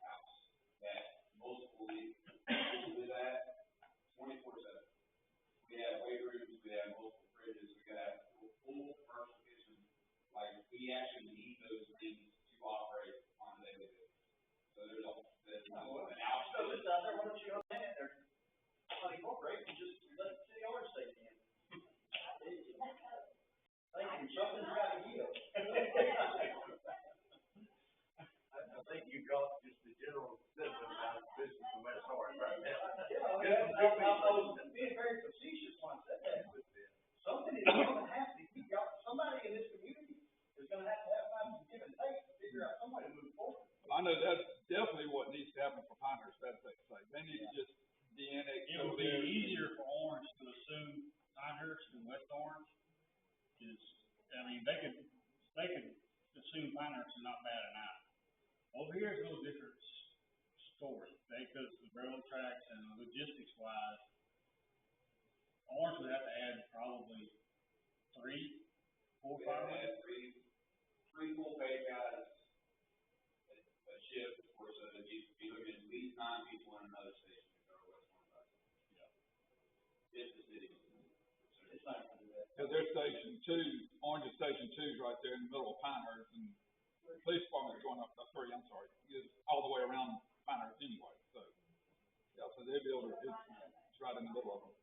house that multiple people live at 24/7. We have weight rooms, we have multiple fridges, we got full commercial kitchen. Like, we actually need those things to operate on a daily basis. So there's an out. So it's out there, why don't you go in there? Unincorporate and just let the city owners stay in. Thank you, something's got to yield. I think you got just the general sentiment about business in West Orange right now. Yeah, I was being very facetious when I said that. Something is going to have to, somebody in this community is going to have some give and take to figure out some way to move forward. I know that's definitely what needs to happen for Pinehurst, that's safe. They need to just de-annex. It would be easier for Orange to assume Pinehurst than West Orange. They could assume Pinehurst is not bad enough. Over here is a little different story, because the railroad tracks and logistics wise, Orange would have to add probably 3, 4, 5. We have three full-pay guys, a shift, of course, so that you look at least 9 people in another station to go to West Orange. Yeah. Just the city. It's not going to do that. Cause their station 2, Orange's station 2 is right there in the middle of Pinehurst, and the police department's going up, is all the way around Pinehurst anyway, so. Yeah, so they'll be able to, it's right in the middle of them.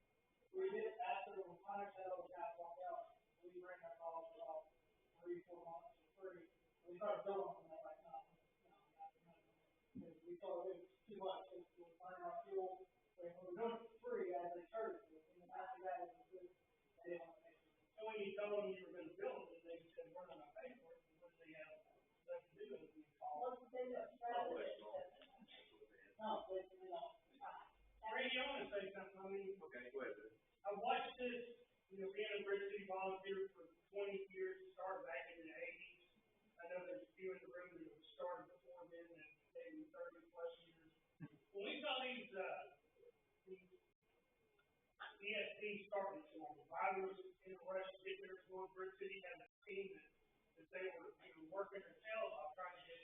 We did, after the Pinehurst had all the guys walk out, we ran our calls for about 3, 4 months for free. We started billing them, they're like, no, because we thought it was too much, we were burning our fuel, we were doing it for free as a courtesy, and the after that, it was good, they didn't want to pay for it. And when you told them you were gonna bill them, they said, we're not gonna pay for it, and what they have, nothing to do with it, we call. What's the thing that's No, you want to say something, I mean. Okay, go ahead. watched this, being a Bridge City volunteer for 20 years, started back in the 80s. I know there's a few in the room that started before then, and maybe 30 plus years. When we saw these ESP started, so I was in a rush to get there to go to Bridge City, had a team that they were, working their tails off, trying to get,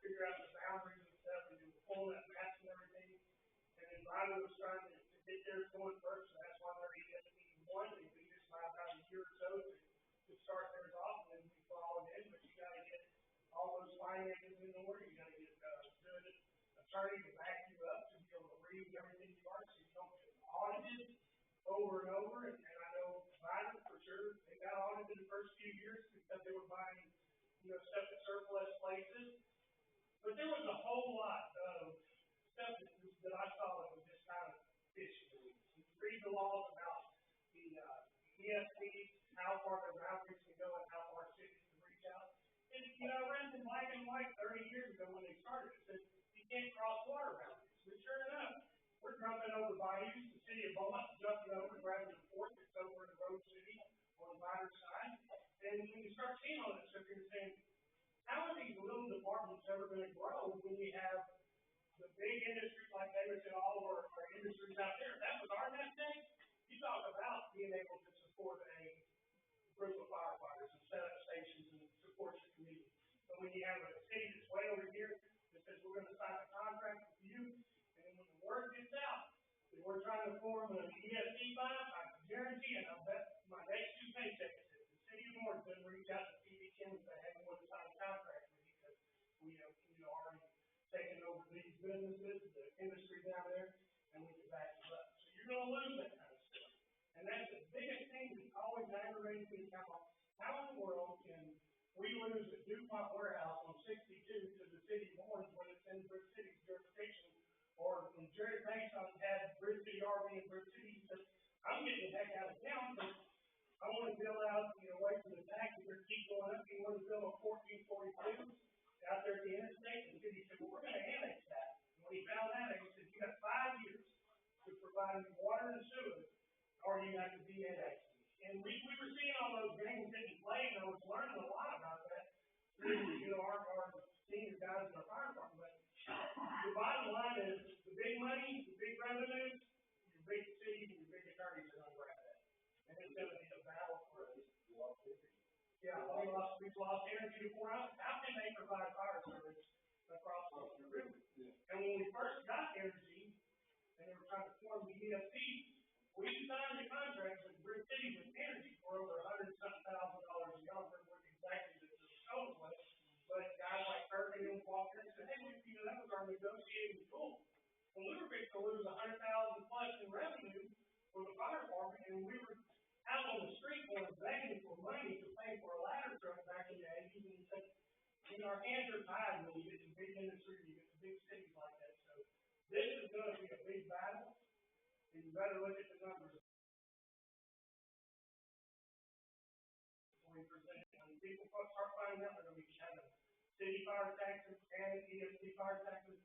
figure out the boundaries and stuff, and pull that maps and everything. And then Ryder was trying to get theirs going first, so that's why they're ESP1. They beat us by about a year or so to start theirs off, and then we followed in. But you gotta get all those finances in order. You gotta get good attorney to back you up to be able to read everything you are, so you don't get audited over and over. And I know Ryder for sure, they got audited the first few years because they were buying, stuff at surplus places. But there was a whole lot of stuff that I saw that was just kind of fishy. You read the laws about the ESPs, how far their boundaries can go and how far cities can reach out. And, I read in black and white 30 years ago when they started. It said you can't cross water boundaries. But sure enough, we're jumping over bayous. The city of Beaumont jumping over, grabbing the fort that's over in the Road City on the Ryder side. And when you start seeing all this stuff, you're saying, how are these little departments ever going to grow when we have the big industries like David said, all of our industries out there? That was our net thing. You talk about being able to support a group of firefighters and set up stations and support your community. But when you have a city that's way over here that says we're going to sign a contract with you, and then when the word gets out that we're trying to form an ESP file, I can guarantee, and I'll bet my next 2 paychecks, if the city of Orange doesn't reach out to PB Kim and say, hey, we want to sign a contract with you because we have already taken over these businesses, the industry down there, and we can back you up. So you're going to lose that kind of stuff. And that's the biggest thing that's always aggravated me. How in the world can we lose a DuPont warehouse on 62 to the city of Orange when it's in Bridge City's jurisdiction? Or when Jerry Mason had Bridge City RV and Bridge City, he said, I'm getting the heck out of town because I want to build out, away from the taxes that keep going up. He wanted to build a 1442 out there at the interstate. And the city said, well, we're going to annex that. And when he found that, he said, you got 5 years to provide me water and sewer, or you have to be annexed. And we were seeing all those games that he played, and I was learning a lot about that. Our senior guys in our fire department. But the bottom line is the big money, the big revenues, your big cities and your big attorneys are going to grab that. And it's going to be a battle for us. Yeah, we've lost energy to 4 hours. How can they provide fire service across the river? And when we first got energy, and they were trying to form the ESP, we signed a contract with Bridge City with energy for over $100,000 a year. I don't remember what exactly the scope was, but guys like Kirby and Walker said, hey, that was our negotiating tool. When we were going to lose $100,000 plus in revenue for the fire department, and we were out on the street going begging for money to pay for a ladder truck back in the 80s, and he said, our hands are tied when you get to big industry, you get to big cities like that. So this is going to be a big battle, and you better look at the numbers. 20%. When people start finding out they're going to be having city fire taxes and ESP fire taxes,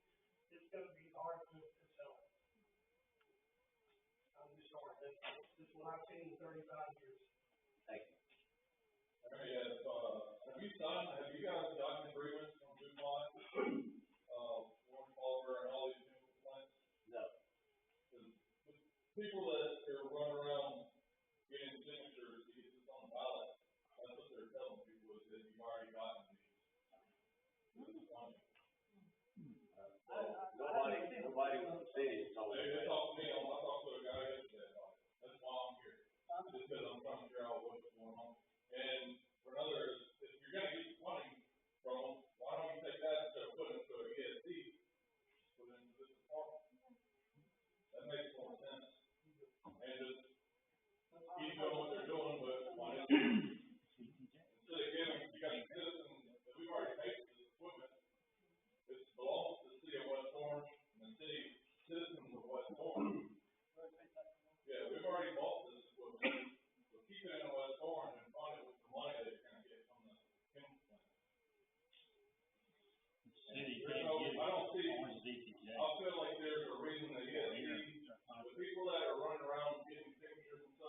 it's going to be hard to sell it. I'm just sorry. This is what I've seen in 35 years. Thank you. Have you guys gotten agreements from DuPont, Warren Culver, and all these new plants? No. The people that are running around getting signatures to get this on the ballot, that's what they're telling people is that you've already gotten these. Nobody with the city told me. They talked to me, I talked to a guy yesterday about it. That's why I'm here. Just because I'm trying to figure out what's going on. And for another, if you're gonna get money from them, why don't you take that instead of putting it to a ESP, put it into this department? That makes more sense. And just keep doing what they're doing, but why not? Instead of giving, you got citizens, that we've already paid for this equipment, it belongs to the city of West Orange, and the citizens of West Orange. Yeah, we've already bought this equipment, so keep it in West Orange and fund it with the money that you're gonna get from the chemical plant. I don't see, I feel like there's a reason that the people that are running around getting signatures and stuff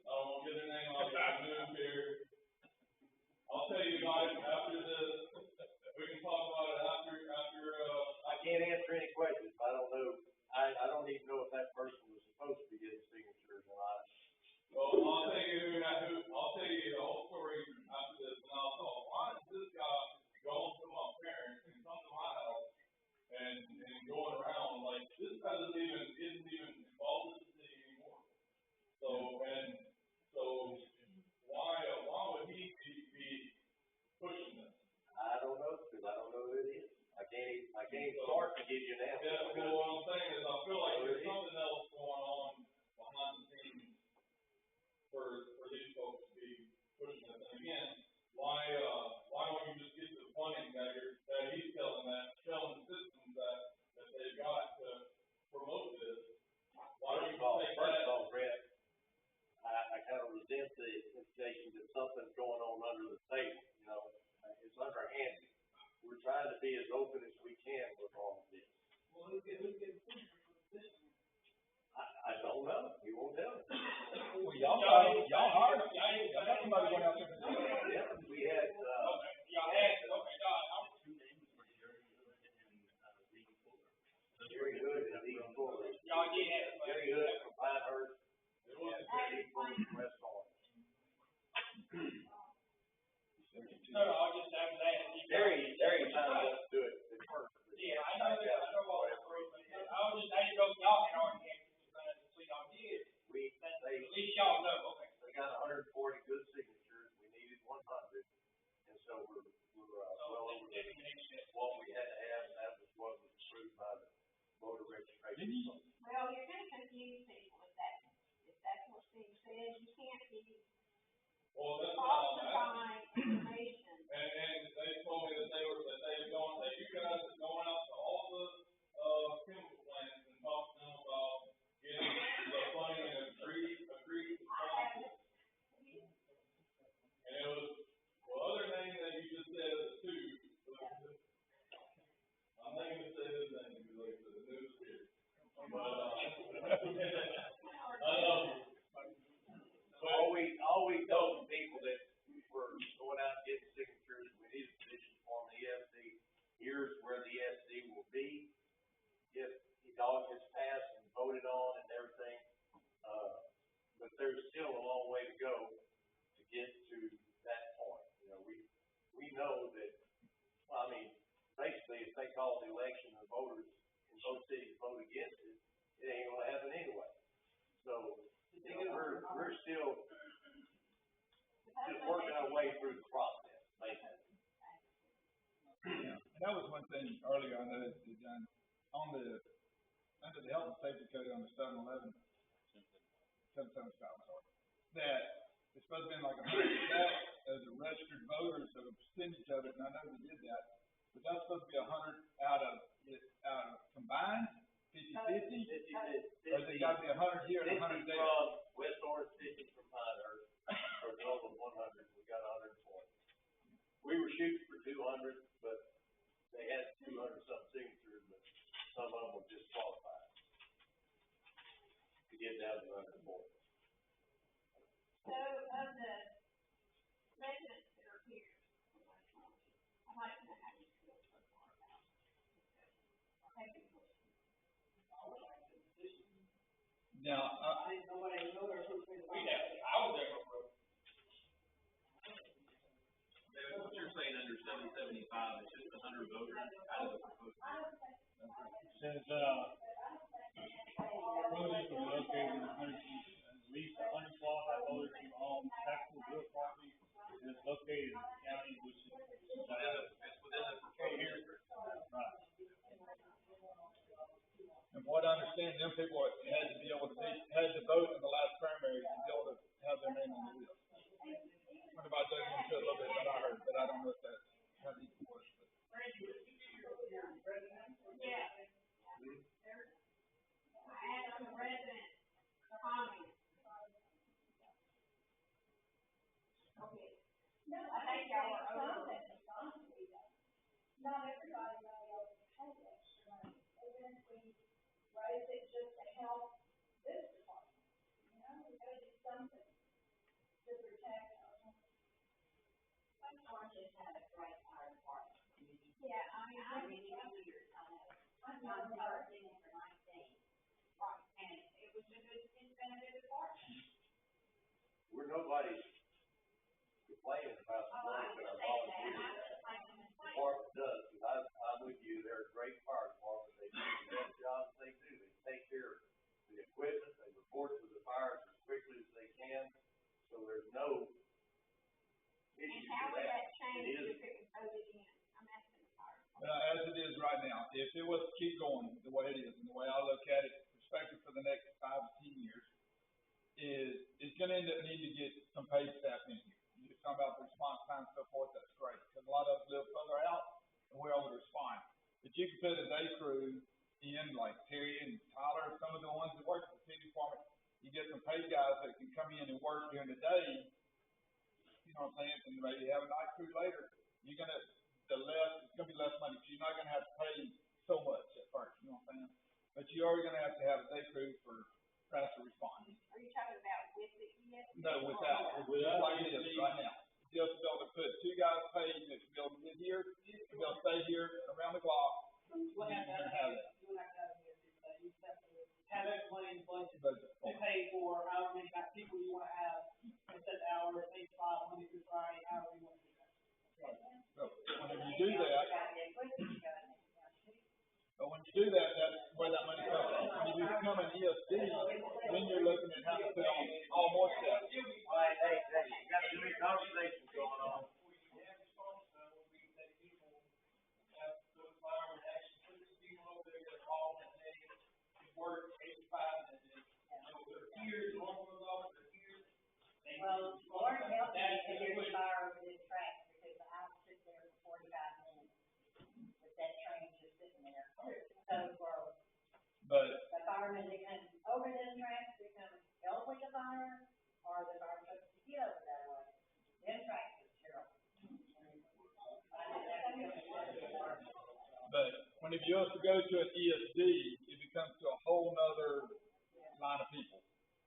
I don't wanna get their name on it, I move here. I'll tell you about it after this, we can talk about it after, I can't answer any questions, I don't know, I don't even know if that person was supposed to be getting signatures or not. well, I'll tell you I'll tell you the whole story after this, and I'll tell, why is this guy going to my parents and come to my house and going around, like, this guy isn't even involved with the city anymore. So, why would he be pushing this? I don't know, because I don't know who it is. I can't start to give you an answer. Yeah, well, what I'm saying is, I feel like there's something else going on behind the scenes for these folks to be pushing this. And again, why don't you just get the funding that he's telling the systems that they've got to promote this? Why don't you take that? First of all, Brett, I kind of resent the implication that something's going on under the table, you know, it's underhanded. We're trying to be as open as we can with all of this. Well, who's getting this? I don't know, you won't tell me. Well, y'all hired him. Y'all got somebody going out there. Yeah, we had, Y'all had, okay, Jerry Hood and Lee Fuller. y'all did have somebody. Jerry Hood from Pinehurst, and Lee Fuller from West Orange. No, I just have that. Jerry signed up to do it at first. Yeah, I know all that. I was just, I didn't know if y'all had already had it, so y'all did. At least y'all know, okay. They got 140 good signatures, we needed 100, and so we're well over what we had to have, and that was what was approved by the voter registration. Well, you're gonna confuse people if that's what's being said, you can't be Well, that's all. falsifying information. And they told me that you guys are going out to all the, chemical plants and talk to them about getting the funding and agreed to funding. And it was, well, other name that you just said is two, I'm not gonna say his name, because like I said, the news is here. But, All we told the people that were going out and getting signatures, we need a petition on the EFD. Here's where the EFD will be if the dog gets passed and voted on and everything. But there's still a long way to go to get to that point. You know, we know that, well, I mean, basically, if they call the election and voters in both cities vote against it, it ain't gonna happen anyway. So, you know, we're still just working our way through the process, basically. and that was one thing earlier I noticed, John, under the health and safety code on the 7-Eleven, that it's supposed to be like 100% as a registered voters of a percentage of it, and I know we did that, but that's supposed to be 100 out of combined, 50-50? Or is it gotta be 100 here and 100 there? From West Orange, 50 from Pinehurst, for a total of 100, we got 120. We were shooting for 200, but they had 200 some signatures, but some of them were disqualified to get down to 104. So, of the residents that are here, I'd like to know how you feel so far about it. Okay. Now, I didn't know nobody know their first thing. I was there for it. What you're saying under 775, it's just 100 voters out of the proposed. Says, voters will be located in at least 100 qualified voters who own taxable real property and is located in the county which is. It's within the proposed district. Right. And what I understand, them people had to vote in the last primary to be able to have their name on the list. What about that into a little bit that I heard, but I don't know if that's how these work. Yeah. I asked the resident comment. Okay. I think y'all are over. Not everybody may be able to pay extra money, even if we raise it just to help this department, you know, we gotta do something. Orange has had a great fire department. Yeah, I mean, years, I know. I'm not been there for 19. Right, and it was a good, it's been a good department. We're nobody's complaining about the work that our volunteer department does, because I'm with you, they're a great fire department, they do the best job that they do, they take care of the equipment, they report to the fires as quickly as they can, so there's no issue And with how would that that. change It is, if it was voted in? I'm asking the fire department. As it is right now, if it was to keep going the way it is, and the way I look at it, perspective for the next 5 to 10 years, is it's gonna end up needing to get some paid staff in here. You're talking about the response time and so forth, that's great, because a lot of us live further out, and we're able to respond. But you can put a day crew in, like Terry and Tyler, some of the ones that work at the city department, you get some paid guys that can come in and work during the day, you know what I'm saying, and maybe have a night crew later, it's gonna be less money, so you're not gonna have to pay so much at first, you know what I'm saying? But you are gonna have to have a day crew for faster responding. Are you talking about with the ESP? No, without, just like it is right now. Just be able to put 2 guys paid, that can be able to get here, to be able to stay here around the clock, What and happened? have that. You would have to have it, you have to have that money in budget Budget. to pay for however many people you wanna have, and set the hours, 8 to 5, Monday through Friday, however you wanna do that. So, whenever you do that, but when you do that, that's where that money comes from. When you become an ESD, then you're looking at having to put on all more stuff. all right, hey, you got too many conversations going on. Well, Lord help me if there's fire over this track, because I sit there for 45 minutes with that train just sitting there. So for But, the firemen that come over this track, that come help with the fire, or the fire trucks to get over that way, them tracks is terrible. but when if you have to go to an ESD, it becomes to a whole nother line of people.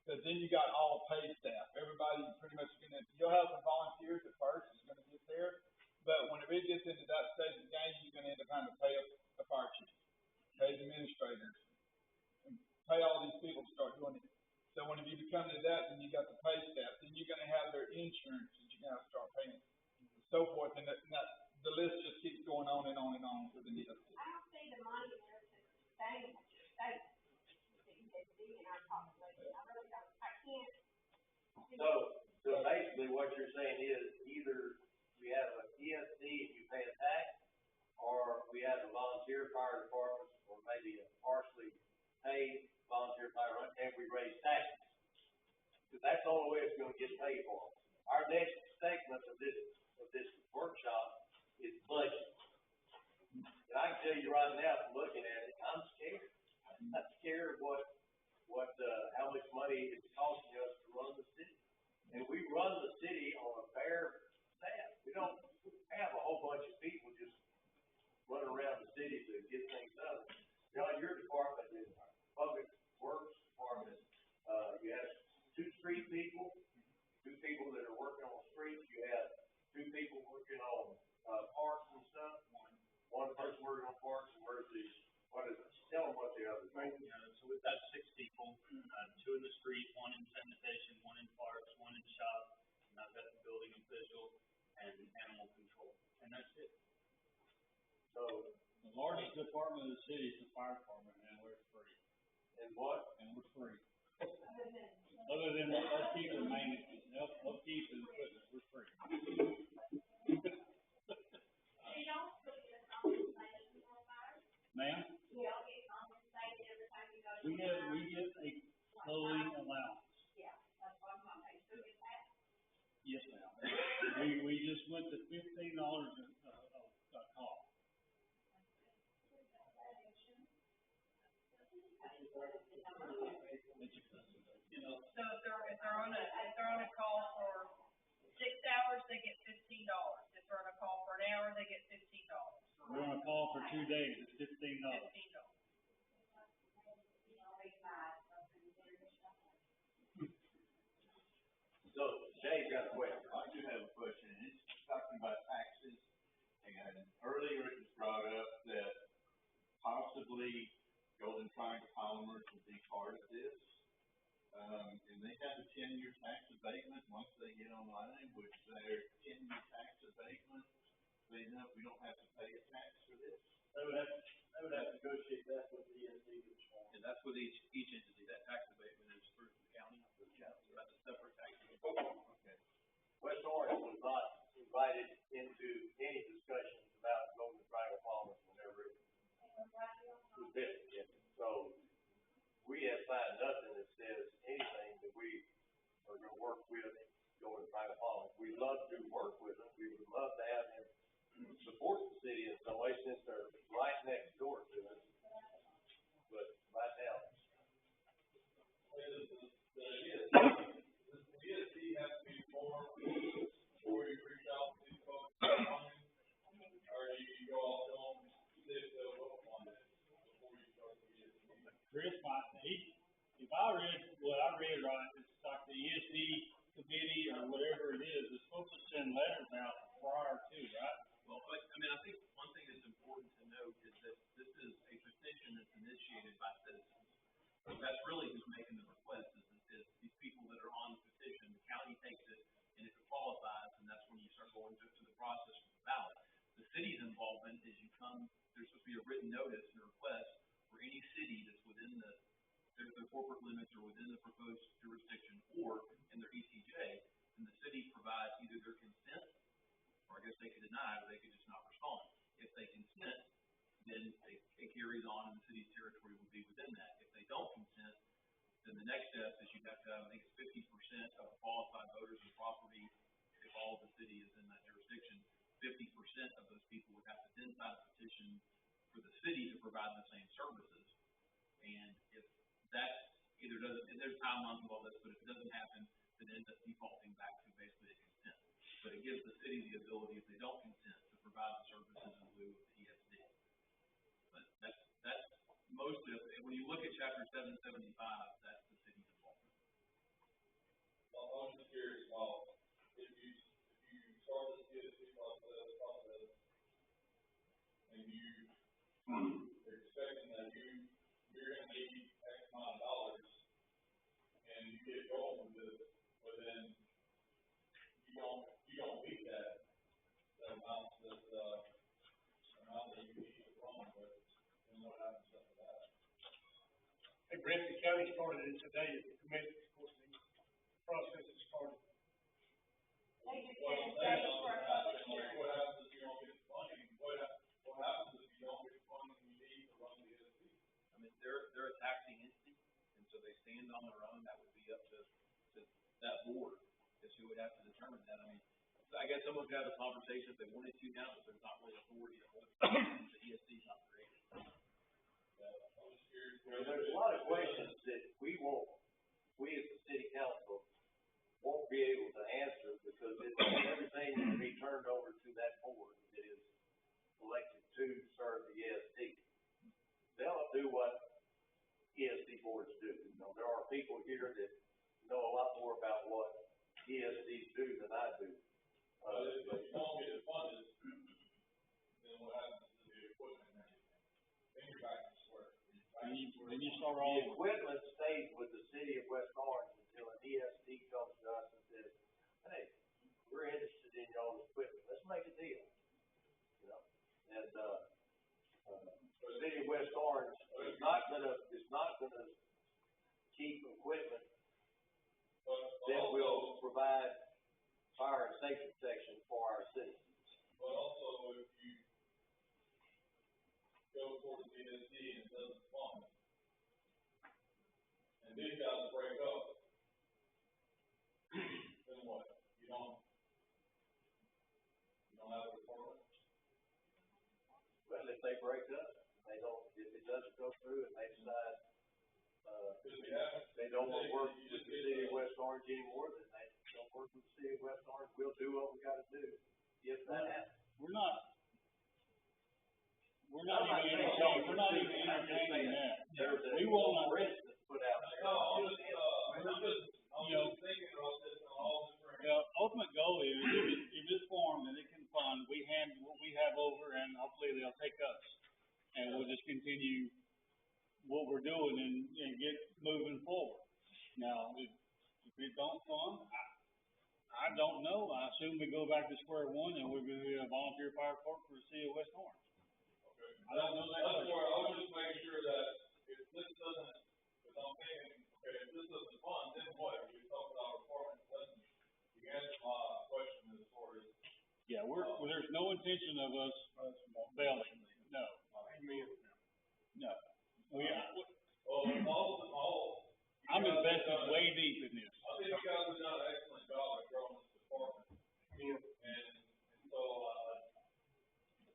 Because then you got all paid staff. Everybody pretty much you'll have some volunteers at first, is gonna get there. But whenever it gets into that stage of the game, you're gonna end up having to pay a fire chief, pay the administrators, and pay all these people to start doing it. So when you become to that, then you got the pay staff, then you're gonna have their insurance that you're gonna have to start paying, and so forth, and the list just keeps going on and on and on with the ESD. I don't see the money there to sustain what you're saying, the ESD in our population, I really don't, I can't. So basically what you're saying is either we have an ESD and you pay a tax, or we have a volunteer fire department, or maybe a partially paid volunteer fire department, and we raise taxes. Because that's the only way it's gonna get paid for. Our next segment of this workshop is budget. And I can tell you right now, from looking at it, I'm scared. I'm scared of how much money it's costing us to run the city. And we run the city on a bare staff. We don't have a whole bunch of people just running around the city to get things done. John, your department is public works department. You have 2 street people, 2 people that are working on streets. You have 2 people working on parks and stuff. One person working on parks, and where's the, what is it? Tell them what the other thing is. So we've got 6 people, 2 in the street, 1 in sanitation, 1 in parks, 1 in shop, and I've got the building official and animal control, and that's it. So, The largest department of the city is the fire department, and we're free. and what? And we're free. Other than upkeep and maintenance, upkeep and equipment, we're free. Ma'am? You all get compensated every time you go to. We get a clothing allowance. Yeah, that's what I'm talking about, so is that, Yes, ma'am. We just went to $15 a call. So if they're on a call for 6 hours, they get $15. If they're on a call for an hour, they get $15. We're on a call for 2 days, it's $15. So, Jay's got a question. I do have a question, it's talking about tax earlier it was brought up that possibly Golden Triangle Polymers would be part of this. And they have a 10-year tax abatement once they get online, which their 10-year tax abatement, we don't have to pay a tax for this. They would have to negotiate that with the ESD, which one. And that's with each entity, that tax abatement is through the county, so that's a separate tax abatement. Okay. West Orange was not invited into any discussions about Golden Triangle Polymers whenever it was built. Yeah. So, we have signed nothing that says anything that we are gonna work with Golden Triangle Polymers. We'd love to work with them, we would love to have them support the city in some way since they're right next door to us. But right now, The ESD has to be formed before you reach out to these folks, or do you go off your own, live the local on it before you start the ESD? Chris might, if I read what I read right, it's like the ESD committee or whatever it is supposed to send letters out prior to, right? Well, I mean, I think one thing that's important to note is that this is a petition that's initiated by citizens. So that's really who's making the request, is these people that are on the petition. The county takes it, and if it qualifies, and that's when you start going to the process for the ballot. The city's involvement is there's supposed to be a written notice and a request for any city that's within their corporate limits or within the proposed jurisdiction or in their ETJ, and the city provides either their consent, or I guess they could deny it, or they could just not respond. If they consent, then it carries on and the city's territory would be within that. If they don't consent, then the next step is you have to have, I think it's 50% of qualified voters and property, if all of the city is in that jurisdiction, 50% of those people would have to then sign a petition for the city to provide the same services. And if that either doesn't, and there's timelines of all this, but if it doesn't happen, then it ends up defaulting back to basically a consent. But it gives the city the ability, if they don't consent, to provide the services in lieu of the ESD. But that's most of it. When you look at chapter 775, that's the city's involvement. Well, I'm just curious, if you start this ESD process, and you're expecting that you're gonna need X amount of dollars, and you get going with this, but then you don't meet that amount that you need to run with, and what happens after that? Hey, Brent, the county started it today, the committee, of course, the process is started. They just said it's ready for a public hearing. What happens if you don't get the funding? What happens if you don't get the funding you need to run the ESD? I mean, they're a taxing entity, and so they stand on their own. That would be up to that board, is who would have to determine that. I mean, I guess someone could have a conversation if they wanted to now, but there's not really authority to hold it. The ESD's not created. There's a lot of questions that we as the city council won't be able to answer because everything will be turned over to that board that is elected to serve the ESD. They'll do what ESD boards do. You know, there are people here that know a lot more about what ESDs do than I do. If you don't get it funded, then what happens to the equipment and everything? Then you're back to square. Then you start all The over. equipment stays with the city of West Orange until an ESD comes to us and says, hey, we're interested in y'all's equipment, let's make a deal. You know, and, the city of West Orange is not gonna keep equipment that will provide fire and safety protection for our citizens. But also, if you go towards the ESD and it doesn't fund, and these guys break up, then what? You don't have a department? Well, if they break up, if it doesn't go through and they decide, they don't want to work with the city of West Orange anymore, then they don't work with the city of West Orange, we'll do what we gotta do if that happens. We're not even entertaining that. We will not. For instance, put out there. I'm just thinking about this on all different. The ultimate goal is, if it's formed and it can fund, we hand what we have over, and we're doing and get moving forward. Now, if it don't fund, I don't know, I assume we go back to square one and we're gonna be a volunteer fire department for the city of West Orange. I don't know that. That's where I was just making sure that if this doesn't, if I'm thinking, okay, if this doesn't fund, then what? We talked about apartment lessons. You answered my question as far as. Yeah, there's no intention of us bailing, no. No. I'm invested way deep in this. I think you guys have done an excellent job at growing this department. And so,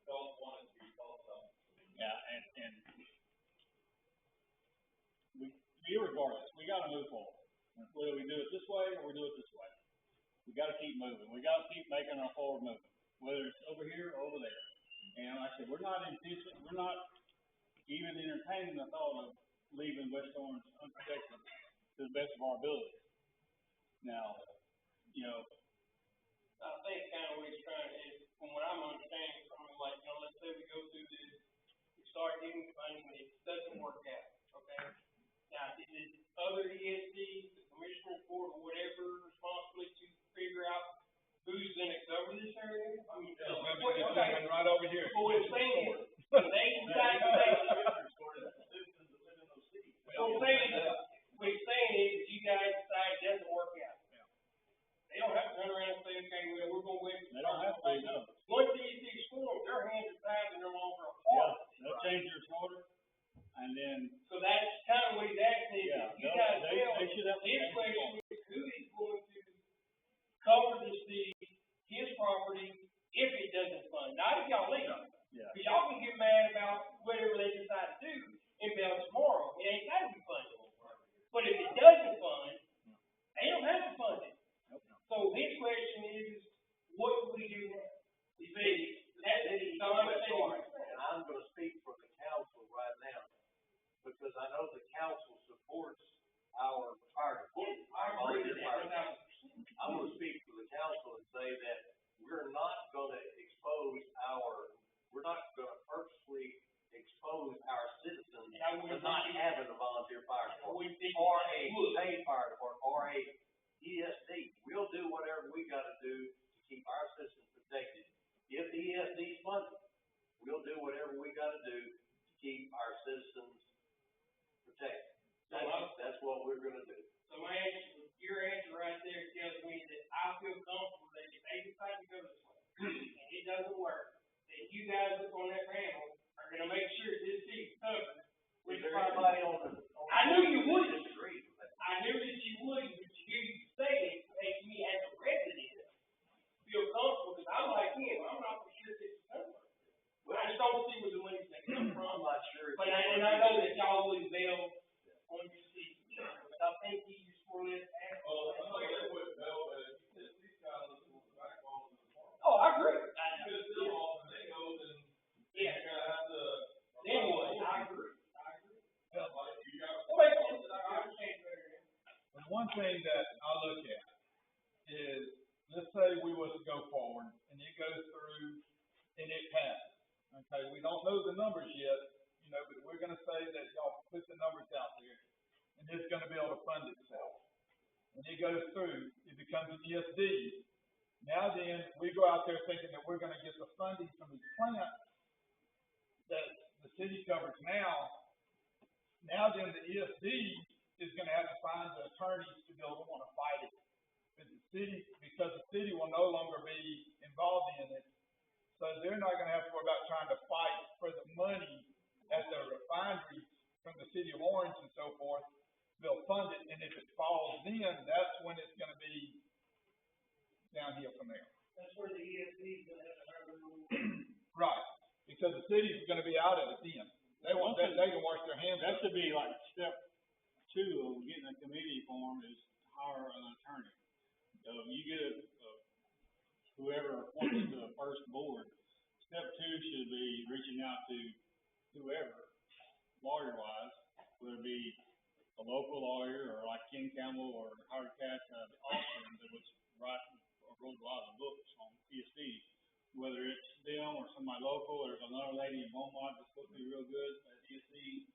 don't want it to be called out. Yeah, and irregardless, we gotta move forward. Whether we do it this way or we do it this way. We gotta keep moving. We gotta keep making our forward movement, whether it's over here or over there. And like I said, we're not even entertaining the thought of leaving West Orange unprotected to the best of our ability. Now, you know. I think kind of what he's trying to, is, from what I'm understanding, something like, you know, let's say we go through this, we start getting funding, and it doesn't work out, okay? Now, is it other ESDs, the commissioner's board, or whatever, responsibility to figure out who's gonna cover this area? I mean, Okay. Right over here. But what I'm saying is, they decide to take, what he's saying is, you guys decide it doesn't work out. They don't have to turn around and say, okay, well, we're gonna wait. They don't have to, no. Once these form, their hands are tied and they're no longer a Yeah, part. they'll change their order, and then, So that's kind of what he's asking, is yeah, if you guys fail, they should have to his change their question order. is, who is going to cover the city, his property, if it doesn't fund? Not if y'all leave. Yeah. Because y'all can get mad about whatever they decide to do in Bell tomorrow, it ain't gotta be funded. But if it doesn't fund, they don't have to fund it. So his question is, what do we do now? You see, that's Don said. And I'm gonna speak for the council right now, because I know the council supports our fire department. I agree with that. I'm gonna speak for the council and say that we're not gonna purposely expose our citizens to not having a volunteer fire department, or a paid fire department, or a ESD. We'll do whatever we gotta do to keep our citizens protected. If the ESD's funded, we'll do whatever we gotta do to keep our citizens protected. That's what we're gonna do. So my answer, your answer right there tells me that I feel comfortable that if they decide to go this way, and it doesn't work, that you guys up on that panel are gonna make sure this city's covered. Is there anybody on the? I knew you would. Disagree with that. I knew that you would, but to hear you say it makes me as a resident feel comfortable, because I'm like him, I'm not for sure this is covered. I just don't see where the money's gonna come from. I'm not sure. But I know that y'all would bail on your seat, but I think he just for it. Oh, I agree. Yeah. Then what? I agree. The one thing that I look at is, let's say we was to go forward and it goes through and it passes. Okay, we don't know the numbers yet, you know, but we're gonna say that y'all put the numbers out there and it's gonna be able to fund itself. When it goes through, it becomes an ESD. Now then, we go out there thinking that we're gonna get the funding from these plants that the city covers now. Now then, the ESD is gonna have to find the attorneys to be able to wanna fight it. Because the city will no longer be involved in it. So they're not gonna have to worry about trying to fight for the money at the refineries from the city of Orange and so forth. They'll fund it, and if it falls in, that's when it's gonna be downhill from there. That's where the ESD is gonna have to have their own. Right, because the city's gonna be out of it then. They can wash their hands. That should be like step 2 of getting a committee formed, is hire an attorney. So you get whoever appoints to the first board, step 2 should be reaching out to whoever, lawyer-wise, whether it be a local lawyer, or like Ken Campbell or Howard Cash out of Austin, that was wrote a lot of books on ESD, whether it's them or somebody local. There's another lady in Beaumont that's supposed to be real good at ESD.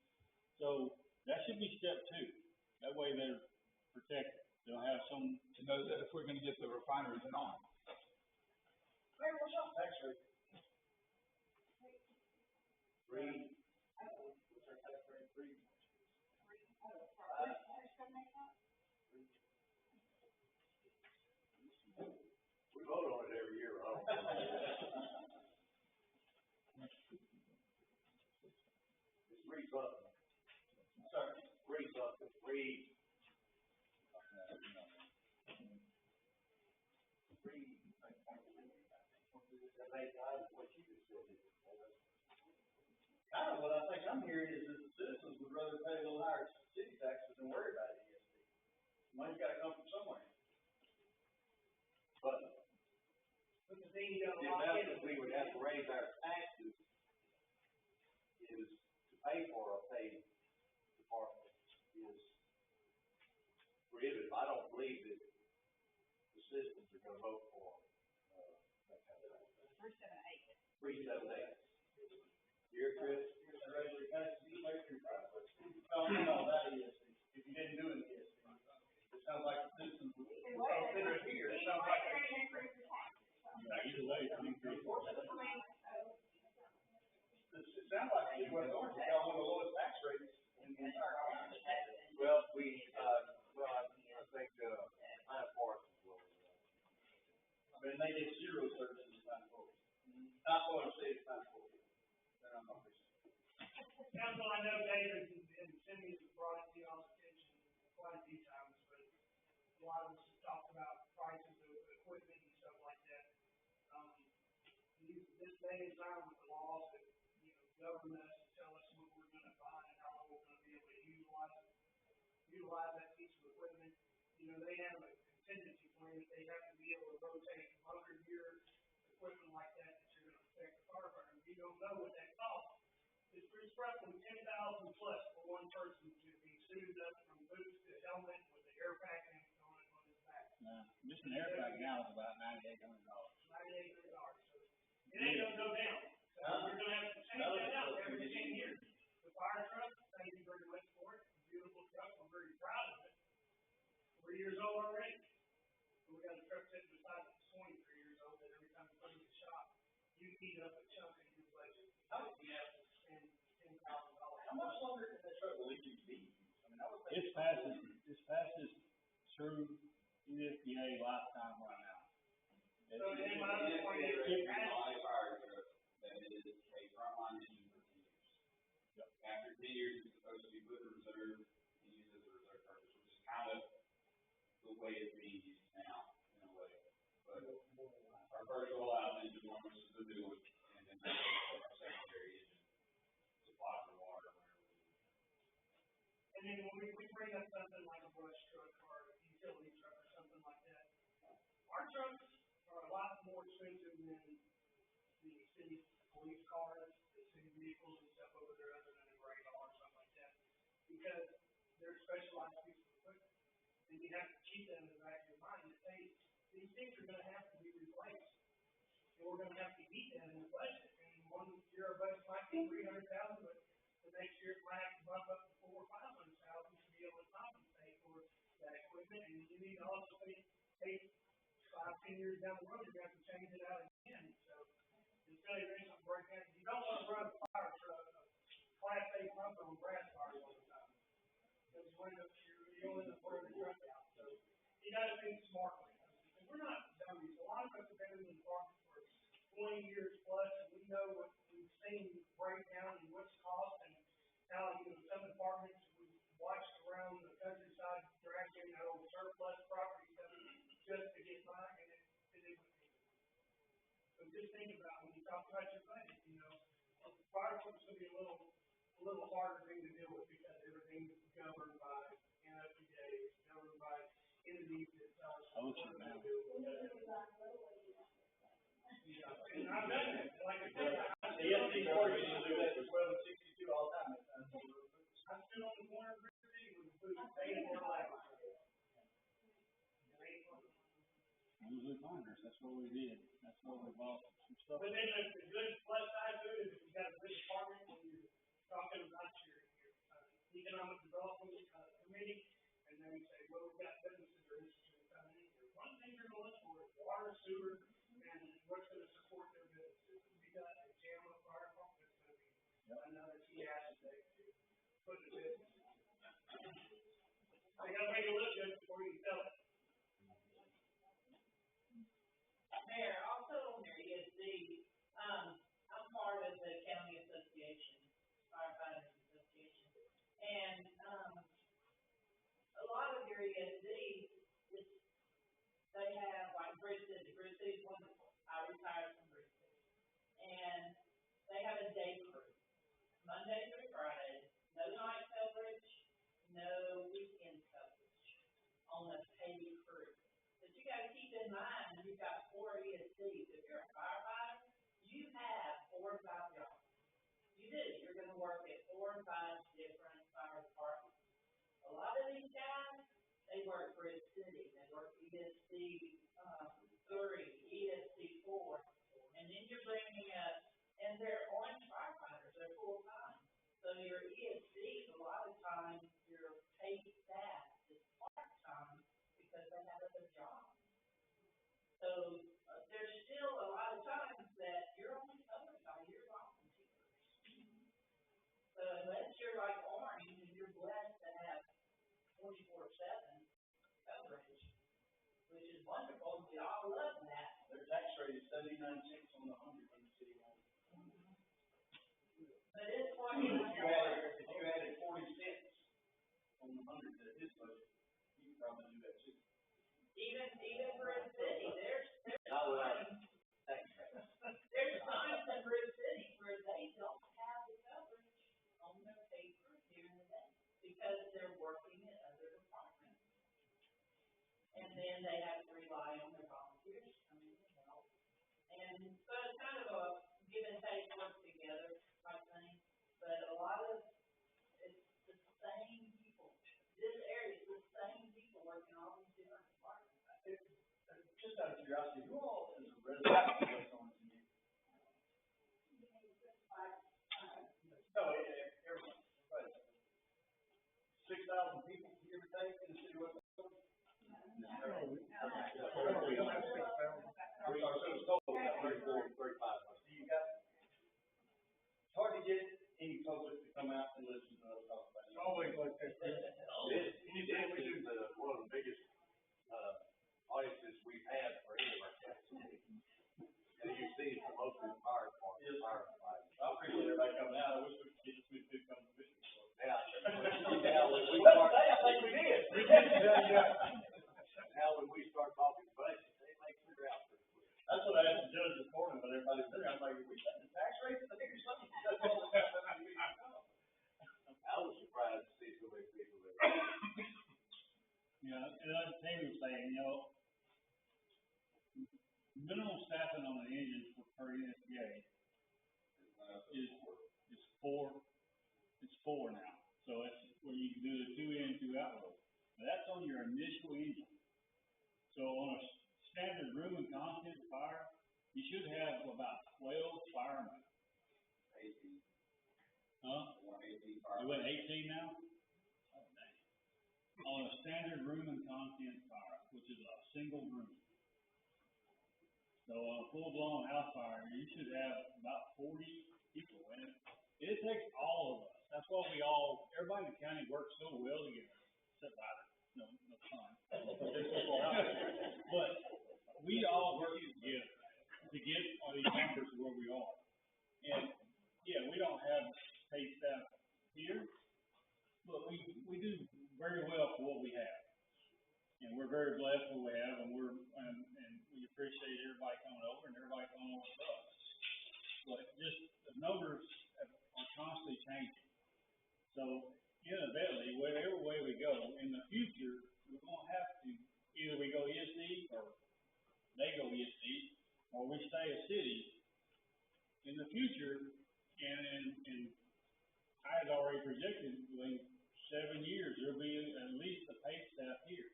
So That should be step two. That way they're protected. They'll have some, To know that if we're gonna get the refineries or not. Hey, what's your tax rate? Three, What's our tax rate, three? we vote on it every year, I don't know. It's three something. Sorry. Three something, three. That makes sense, what you just said. Kind of what I think I'm hearing is that the citizens would rather pay a little higher city taxes than worry about ESP. Money's gotta come from somewhere. But But the thing you gotta the lock amount in. that we would have to raise our taxes is to pay for a paid department is prohibitive. I don't believe that the citizens are gonna vote for, that kind of thing. 378. 378. Here, Chris? Here's the regular taxes, you pay for your private. No, that ESP, if you didn't do an ESP. It sounds like the citizens would consider it here, it sounds like. either way, it's an increase. It sounds like it's West Orange, they got one of the lowest tax rates in the entire country. Well, I think, Pine Forest is lower. I mean, they get zero services in Pine Forest. Not what I'm saying, Pine Forest. They're not gonna Council, I know David and Cindy have brought it to y'all's attention quite a few times, but a lot of us have talked about prices of equipment and stuff like that. This day and time with the laws that, govern us and tell us what we're gonna buy and how long we're gonna be able to utilize that piece of equipment. They have a contingency plan that they have to be able to rotate 100-year equipment like that you're gonna protect the firefighter. You don't know what that costs. It's roughly 10,000 plus for one person to be suited up from boots to helmet with the air pack on his back. Just an air pack now is about $9,800. $9,800. So it ain't gonna go down. So we're gonna have to change that out every 10 years. The fire truck, thank you very much for it. Beautiful truck. I'm very proud of it. 3 years old already. We got a truck sitting beside it that's 23 years old that every time you put it in the shop, you eat up a chunk of your budget. How did you have to spend $10,000? How much longer can that truck legally be used? I mean, I would think. This passes through USDA lifetime right now. So then my other point is, Fire truck that is a frontline engine for 10 years. Yep. After 10 years, it's supposed to be put in reserve and used as a reserve purpose, which is kind of the way it's being used now, in a way. But our first rollout engine one, which is the new one, and then our secondary engine supply for water, wherever we need. and then when we bring up something like a brush truck or a utility truck or something like that, our trucks are a lot more expensive than the city police cars, the city vehicles and stuff over there other than a radar or something like that. Because they're specialized pieces of equipment. And you have to keep that in the back of your mind that, hey, these things are gonna have to be replaced. And we're gonna have to eat that in the budget. And one year our budget might be 300,000, but the next year it might have to bump up to 400,000 or 500,000 to be able to compensate for that equipment. And you need to also pay 5-10 years down the road, you're gonna have to change it out again. So it's really been some breakdown. You don't wanna run a fire truck, a Class A pump on grass fire all the time. Because you end up wearing the truck out. So you gotta think smartly. And we're not dummies. A lot of us have been in the department for 20 years plus, and we know what we've seen break down and what's cost and how, some departments we watched around the countryside dragging, surplus property stuff just to get by, and it isn't. So just think about when you talk about your budget, fire truck's gonna be a little harder thing to deal with because everything's governed by NFPA, governed by entities that tell us what we're gonna do. And I've done that, like I said, The ESP board used to do that for 1262 all the time. I'm still on the corner of River City with the food, paying for life. Usually finders, that's what we did. That's what we bought some stuff. But then the good plus side to it is if you got a good department and you're talking about your economic development, committee, and then say, well, we've got businesses that are interested in coming in here. One thing you're gonna look for is water, sewer, and what's gonna support their businesses. We got a JAMA fire pump that's gonna be another key asset to put in business. So you gotta make it look good before you sell it. Mayor, also on your ESD, I'm part of the county association, firefighters association, and, a lot of your ESD, they have, like, Bridge City's wonderful, I retired from Bridge City, and they have a day crew, Monday through Friday, no night coverage, no weekend coverage, on a paid crew. But you gotta keep in mind, you've got 4 ESDs, if you're a firefighter, you have 4 or 5 jobs. You do, you're gonna work at 4 or 5 different fire departments. A lot of these guys, they work Bridge City, they work ESD, 3, ESD 4, and then you're bringing up, and they're orange firefighters, they're full-time. So your ESDs, a lot of times, your paid staff is part-time because they have other jobs. So, there's still a lot of times that you're only covered by your volunteers. So unless you're like Orange and you're blessed to have 24/7 coverage, which is wonderful, we all love that. Their tax rate is 79 cents on the 100 on the city line. But it's what If you added 40 cents on the 100 to his budget, you could probably do that too. even for a city, there's Not without times, tax rate. there's times in Bridge City where they don't have the coverage on their paper during the day because they're working in other departments. And then they have to rely on their volunteers to come in and help. And so it's kind of a give and take, work together type thing. But a lot of, it's the same people. This area is the same people working all these different departments. Just out of curiosity, who all is a resident of West Orange? No, everyone, right. 6,000 people, give or take, in the city of West Orange? So it's total, about 34, 35. So you got, it's hard to get any public to come out and listen to us talk about it. It's always like that. Anytime we do one of the biggest, audiences we've had for any of our counties. And you see it's mostly the fire department, firefighters. I appreciate everybody coming out, I wish we could get this big come to visit. Now, when we start. I think we did. Now, when we start talking budget, they may figure out pretty quick. That's what I asked the judge this morning, but everybody's there, I'm like, we got the tax rates, I think or something. That's all the time that we I was surprised to see so many people there. Yeah, and like Tammy was saying, you know, minimum staffing on an engine per NFPA is 4, it's 4 now. So it's where you can do the 2 in, 2 out load. Now that's on your initial engine. So on a standard room and content fire, you should have about 12 firemen. 18. Huh? 18 You went 18 now? Oh, dang. On a standard room and content fire, which is a single room. So on a full-blown house fire, you should have about 40 people, and it takes all of us. That's why everybody in the county works so well together, except Ryder. No fun. But we all work together to get these numbers where we are. And, yeah, we don't have paid staff here, but we do very well for what we have. And we're very blessed for what we have, and we appreciate everybody coming over and everybody coming over with us. But just the numbers are constantly changing. So, inevitably, whatever way we go, in the future, we're gonna have to, either we go ESD or they go ESD, or we stay a city. In the future, and I had already projected, within 7 years, there'll be at least a paid staff here.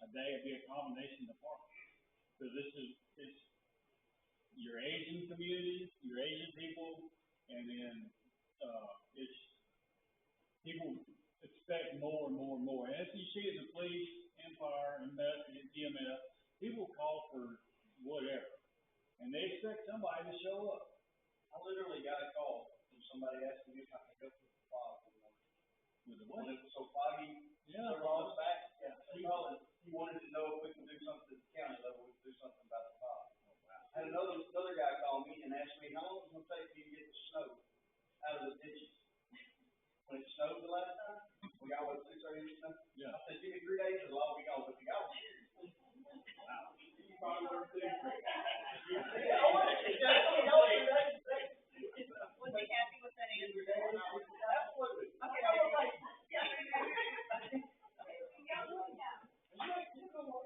A day would be a combination department. So it's your Asian community, your Asian people, and then, it's people expect more and more and more. And as you see in the police and fire and EMS, people call for whatever. And they expect somebody to show up. I literally got a call from somebody asking me if I could go to the fog in the morning. With the When what? it was so foggy, Yeah. they're on the back, yeah, he called and he wanted to know if we can do something at the county level, we can do something about the fog. I had another guy call me and asked me, how long is it gonna take for you to get the snow out of the ditches? When it snowed the last time, we got what, 6 or 8 inches of snow? Yeah. I said, give me 3 days, it'll all be gone, but we got it. You probably learned too. Was he happy with that answer? Absolutely. Okay.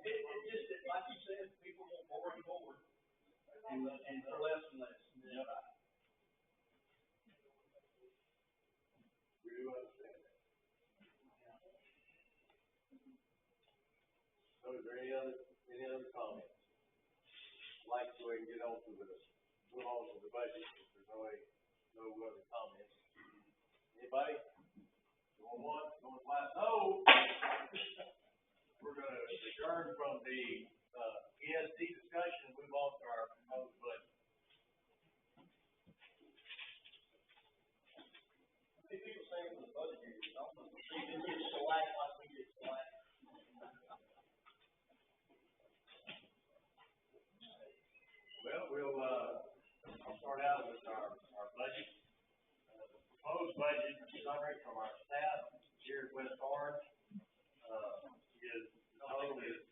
It's just, like you said, people want more and more, and for less and less. Yep. We do understand that. So is there any other comments? Like to go ahead and move on to the budget, if there's no other comments. Anybody? Going once, going twice, no. We're gonna adjourn from the, ESD discussion and move on to our proposed budget. How many people saying for the budget here, you know, they just get shellacked like we get shellacked. Well, I'll start out with our budget. The proposed budget summary from our staff here at West Orange, is, the total is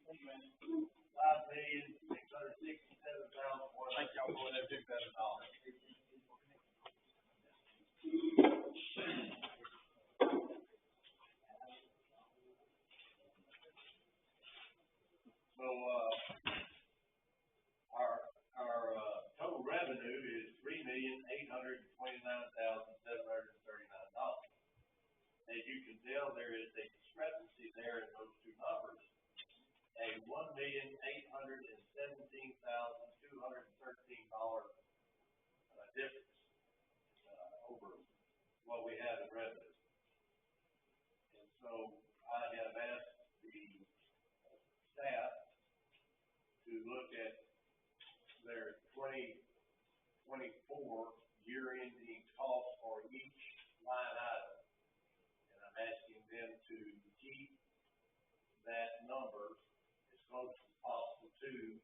$5,667,100. Thank y'all for that $6,000. So, our total revenue is $3,829,739. As you can tell, there is a discrepancy there in those two numbers, a $1,817,213 difference, over what we have in revenue. And so I have asked the staff to look at their 2024 year-ending cost for each line item. And I'm asking them to keep that number as close as possible to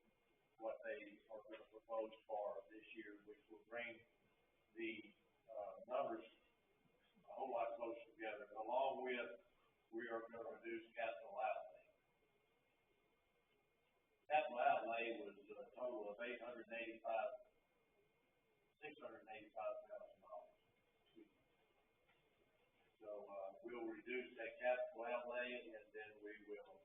what they are going to propose for this year, which will bring the, numbers a whole lot closer together, along with, we are going to reduce capital outlay. Capital outlay was a total of $685,000. So, we'll reduce that capital outlay, and then we will,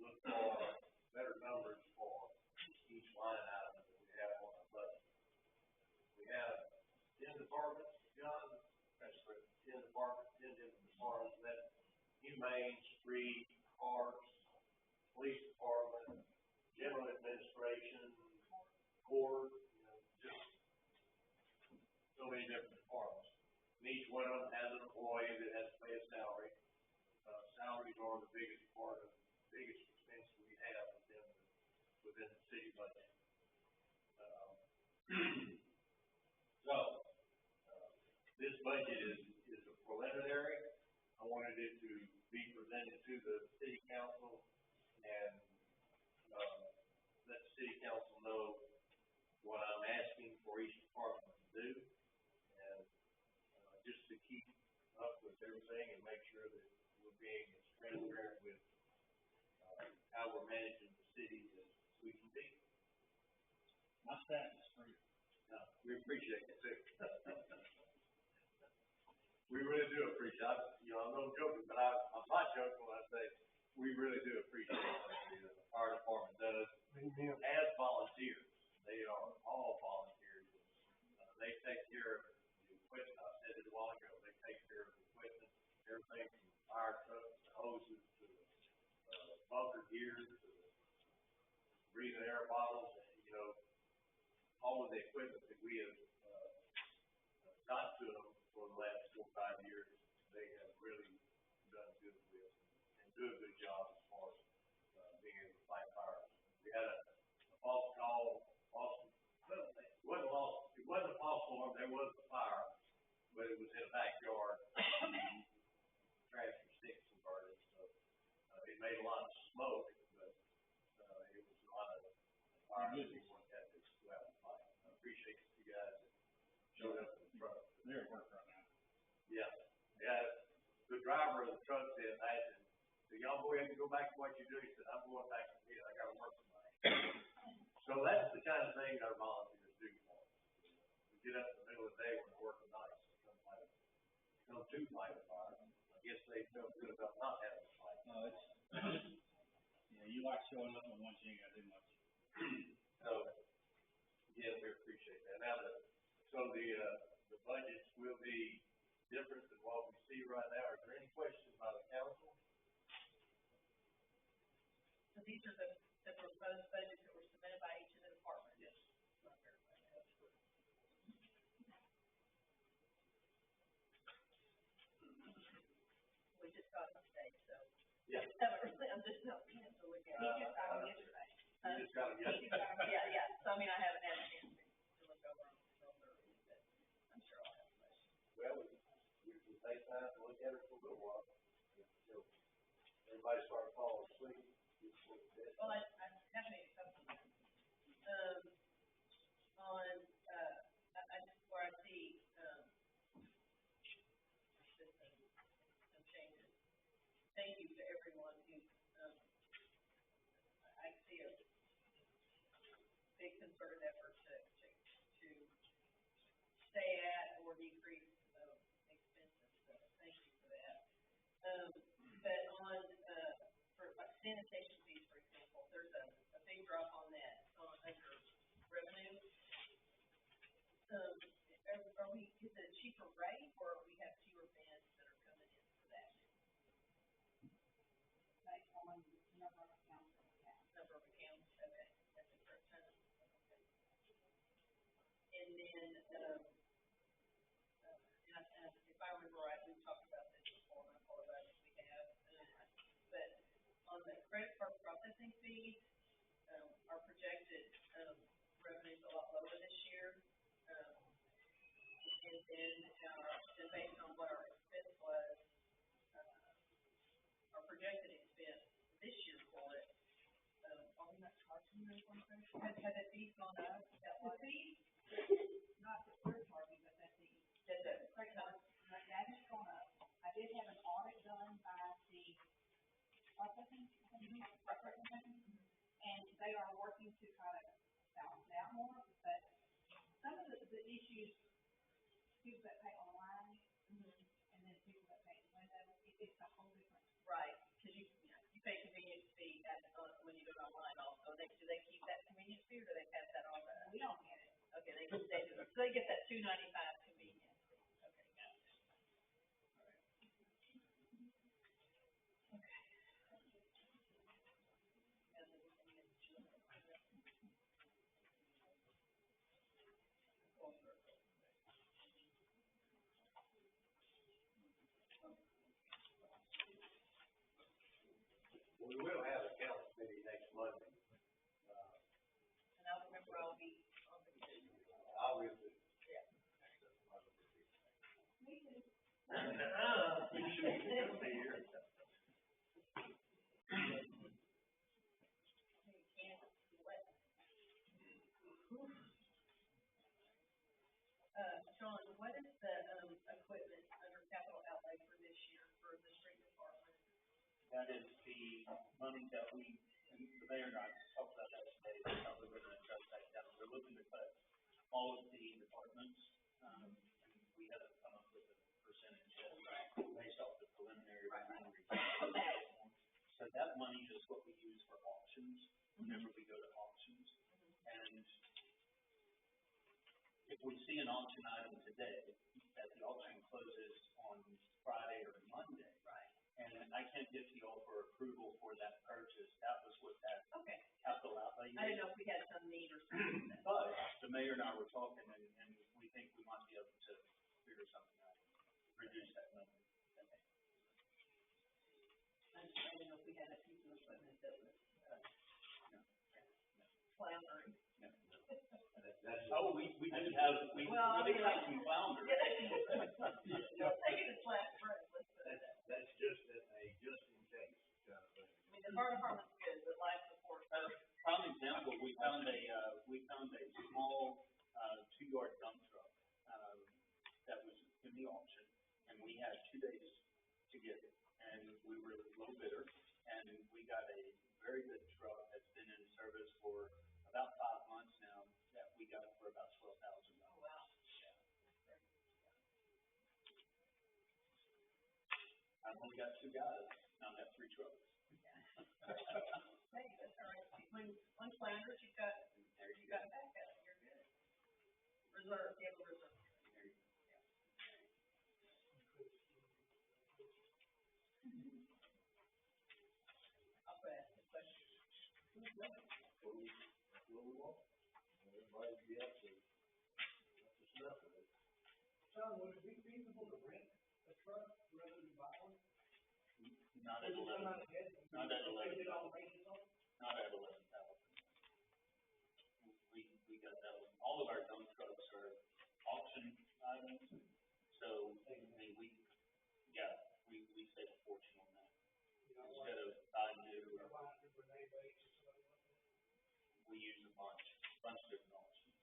look for better numbers for each line item that we have on our budget. We have 10 departments, John, that's correct, 10 departments, 10 different departments, that's humane, street, parks, police department, general administration, court, just so many different departments. And each one of them has an employee that has to pay a salary. Salaries are the biggest expense we have within the city budget. This budget is a preliminary. I wanted it to be presented to the city council and, let the city council know what I'm asking for each department to do. And, just to keep up with everything and make sure that we're being as transparent with, how we're managing the city as we can be. My staff is free. No, we appreciate it too. We really do appreciate it. I'm not joking, but I'm not joking when I say we really do appreciate what the fire department does as volunteers. They are all volunteers. They take care of the equipment. I said it a while ago. They take care of the equipment, everything from fire trucks to hoses to bunker gear to breathing air bottles, all of the equipment that we have got to them for the last 4 or 5 years do a good job as far as, being able to fight fires. We had a false call, it wasn't a false alarm, there was a fire, but it was in a backyard. Trash and sticks and burning, so, it made a lot of smoke, but, it was a lot of fire that we weren't had to go out and fight. I appreciate you guys that showed up in the truck. They're at work right now. Yeah, the driver of the truck said, so y'all go ahead and go back to what you do. He said, I'm going back to bed, I gotta work tonight. So that's the kind of thing our volunteers do for us. We get up in the middle of the day when we're working nights, come to fight a fire. I guess they feel good about not having a fight. No, it's, yeah, you like showing up when once you ain't gotta do much. So, yeah, we appreciate that. Now, the budgets will be different than what we see right now. Are there any questions by the council? So these are the proposed budgets that were submitted by each of the departments? Yes. We just got them today, so. Yeah. I'm just not being able to look at it. He just got them yesterday. You just got them yesterday. Yeah, so I mean, I haven't had a chance to look over them, but I'm sure I'll have questions. Well, we can take time to look at it for a little while. Until everybody starts falling asleep. Well, I have made a couple of them. I just, where I see, some changes. Thank you to everyone who, I see a big concerted effort to stay at or decrease, expenses, so thank you for that. But on, for like sanitation fees, for example, there's a big drop on that, under revenue. Is it a cheaper rate, or we have fewer vans that are coming in for that? Based on the number of accounts that we have. Number of accounts, okay, that's a correct time. Okay. And then, and if I remember right, we talked about this before, and I apologize if we have, but on the credit card processing fees, our projected, revenue's a lot lower this year. And then based on what our expense was, our projected expense this year for it, are we not charging them on credit? Has the fees gone up? The fees, not the third party, but the credit card, that has gone up. I did have an audit done by the processing company, and they are working to try to balance it out more, but some of the issues, people that pay online, and then people that pay in window, it's a whole different. right, because you pay convenience fee when you do it online also. Do they keep that convenience fee, or do they pass that on to us? We don't get it. Okay, they do, so they get that $2.95 convenience fee. Okay, got it. All right. Okay. We will have a council meeting next Monday. And I'll remember I'll be on vacation. Obviously. Yeah. Me too. You should be here. John, what is the, equipment under capital outlay for this year for the street department? That is the money that we, and the mayor and I talked about that today, that's how we're gonna adjust that down. We're looking to cut all of the departments, and we haven't come up with a percentage yet, based off the preliminary revenue report. So that money is what we use for auctions, whenever we go to auctions. And if we see an auction item today, that the auction closes on Friday or Monday. Right. And I can't get to y'all for approval for that purchase, that was what that Okay. capital outlay is. I didn't know if we had some need or something. But the mayor and I were talking, and we think we might be able to figure something out, reduce that number. I didn't know had a piece of equipment that was, floundering. That's. Oh, we did have, we Well, did have some flounders. Don't take it as flat front, let's put it that way. That's just a just in case kind of thing. I mean, the fire department's good, but life support. Prime example, we found a small, 2-yard dump truck, that was in the auction, and we had 2 days to get it, and we were the low bidder, and we got a very good truck that's been in service for about 5 months now, that we got for about $12,000. Oh, wow. I've only got 2 guys, now I've got 3 trucks. Hey, that's all right. When flounders, you got backup, you're good. Reserve, you have a reserve. I'll ask the question. Everybody be up to snuff with it. John, would it be feasible to rent a truck rather than buy one? Not at 11. Not at 11. Not at 11,000. We got that one. All of our dump trucks are auction items, so, I mean, we save a fortune on that. Instead of buying new, we use a bunch of different auctions.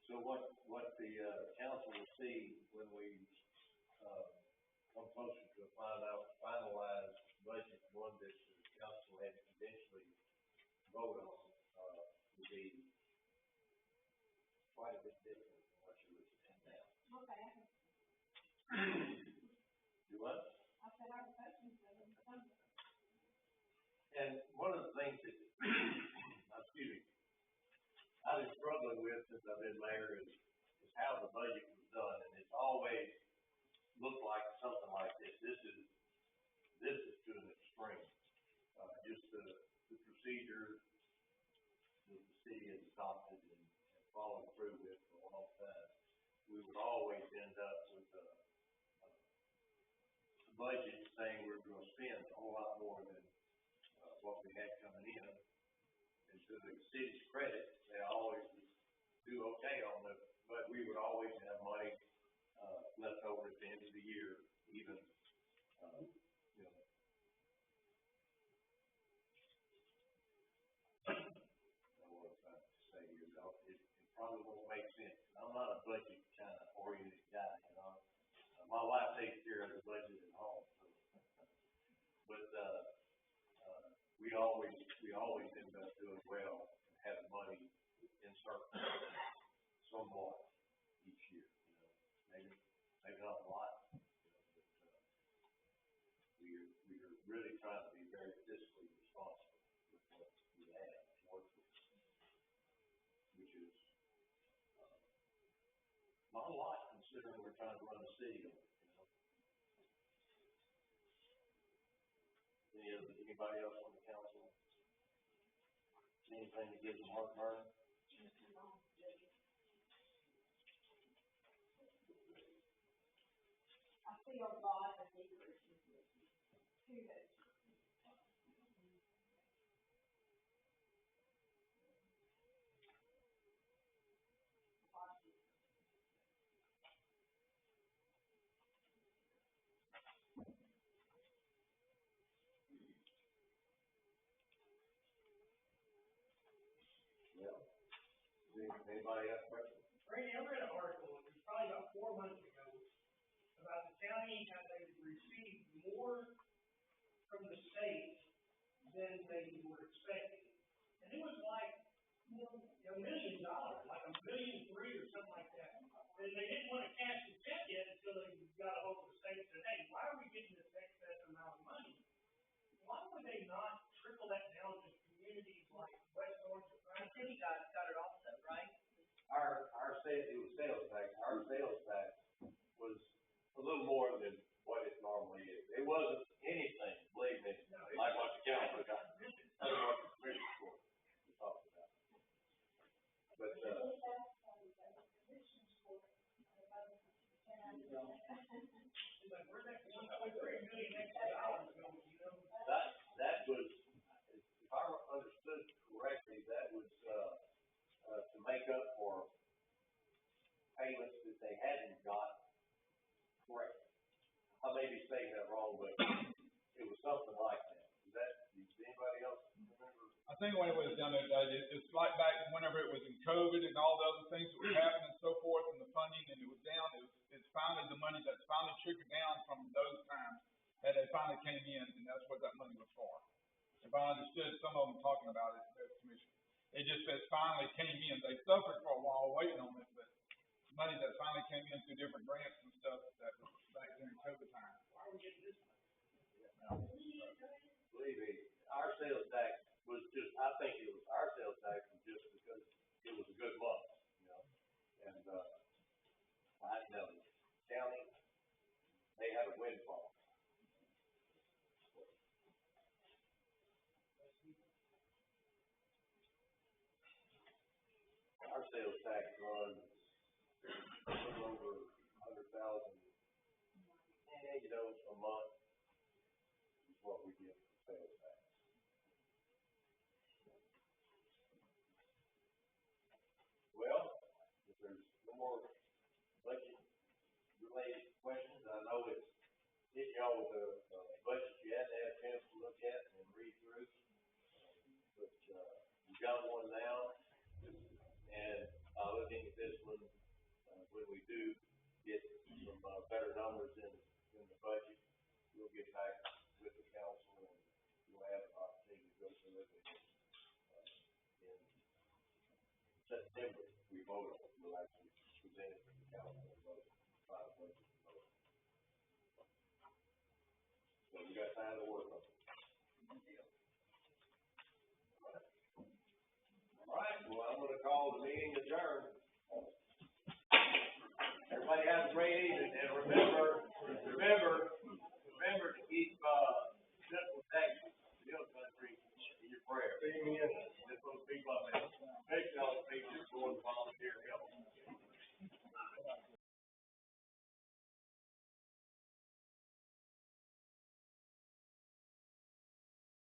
So what the, council will see when we, come closer to a finalized budget, one that the council had to eventually vote on, would be quite a bit different than what you're looking at now. Okay, Do what? I said our questions, And one of the things that, excuse me, I've been struggling with since I've been mayor is how the budget was done, and it's always looked like something like this. This is to an extreme. Just the procedure that the city has adopted and followed through with for a long time. We would always end up with a budget saying we're gonna spend a whole lot more than, what we had coming in. And to the city's credit, they always do okay on the, but we would always have money, left over at the end of the year, even, you know. I don't know what I'm trying to say here, though. It probably won't make sense. I'm not a budget kind of oriented guy, you know. My wife takes care of the budget at home, so. But, we always end up doing well and having money in surplus somewhat each year, you know. Maybe not a lot, you know, but, we're really trying to be very fiscally responsible with what we have to work with, which is, not a lot considering we're trying to run a city on it, you know. Anybody else on the council? Anything that gives them heartburn? I see a lot of decreases to those. Yeah. Anybody have questions? Randy, I read an article, it was probably about 4 months ago, about the county, how they received more from the state than they were expecting. And it was like, $1 million, like $1.3 million or something like that. And they didn't want to cash the check yet until they got a hold of the state and said, hey, why are we getting this excess amount of money? Why would they not trickle that down to communities like West Orange or The city got it also, right? It was sales tax. Our sales tax was a little more than what it normally is. It wasn't anything, believe me, like what the council got. That's what the commission court was talking about. But, That was, if I understood correctly, that was, to make up for payments that they hadn't got correct. I may be saying that wrong, but it was something like that. Is that, does anybody else remember? I think when it was done that day, it's like back whenever it was in COVID and all the other things that were happening and so forth, and the funding, and it was down, it's finally the money that's finally trickled down from those times, that they finally came in, and that's what that money was for. If I understood some of them talking about it, the commission, it just says finally came in, they suffered for a while waiting on it, but the money that finally came in through different grants and stuff, that was back during COVID time. Believe me, our sales tax was just, I think it was, our sales tax was just because it was a good month, you know? And, I know, county, they had a windfall. Our sales tax runs a little over 100,000, you know, a month is what we get for sales tax. Well, if there's no more budget related questions, I know it's hitting y'all with a budget you had to have a chance to look at and read through. But, we got one now, and, looking at this one, when we do get some, better numbers in the budget, we'll get back with the council and we'll have an opportunity to go through it. In September, we vote on it, we'll actually present it to the council and vote, final budget and vote. So we got time to work on it. All right, well, I'm gonna call the meeting adjourned. Everybody have a great evening, and remember to keep, simple Texas, Hill Country in your prayers. Amen.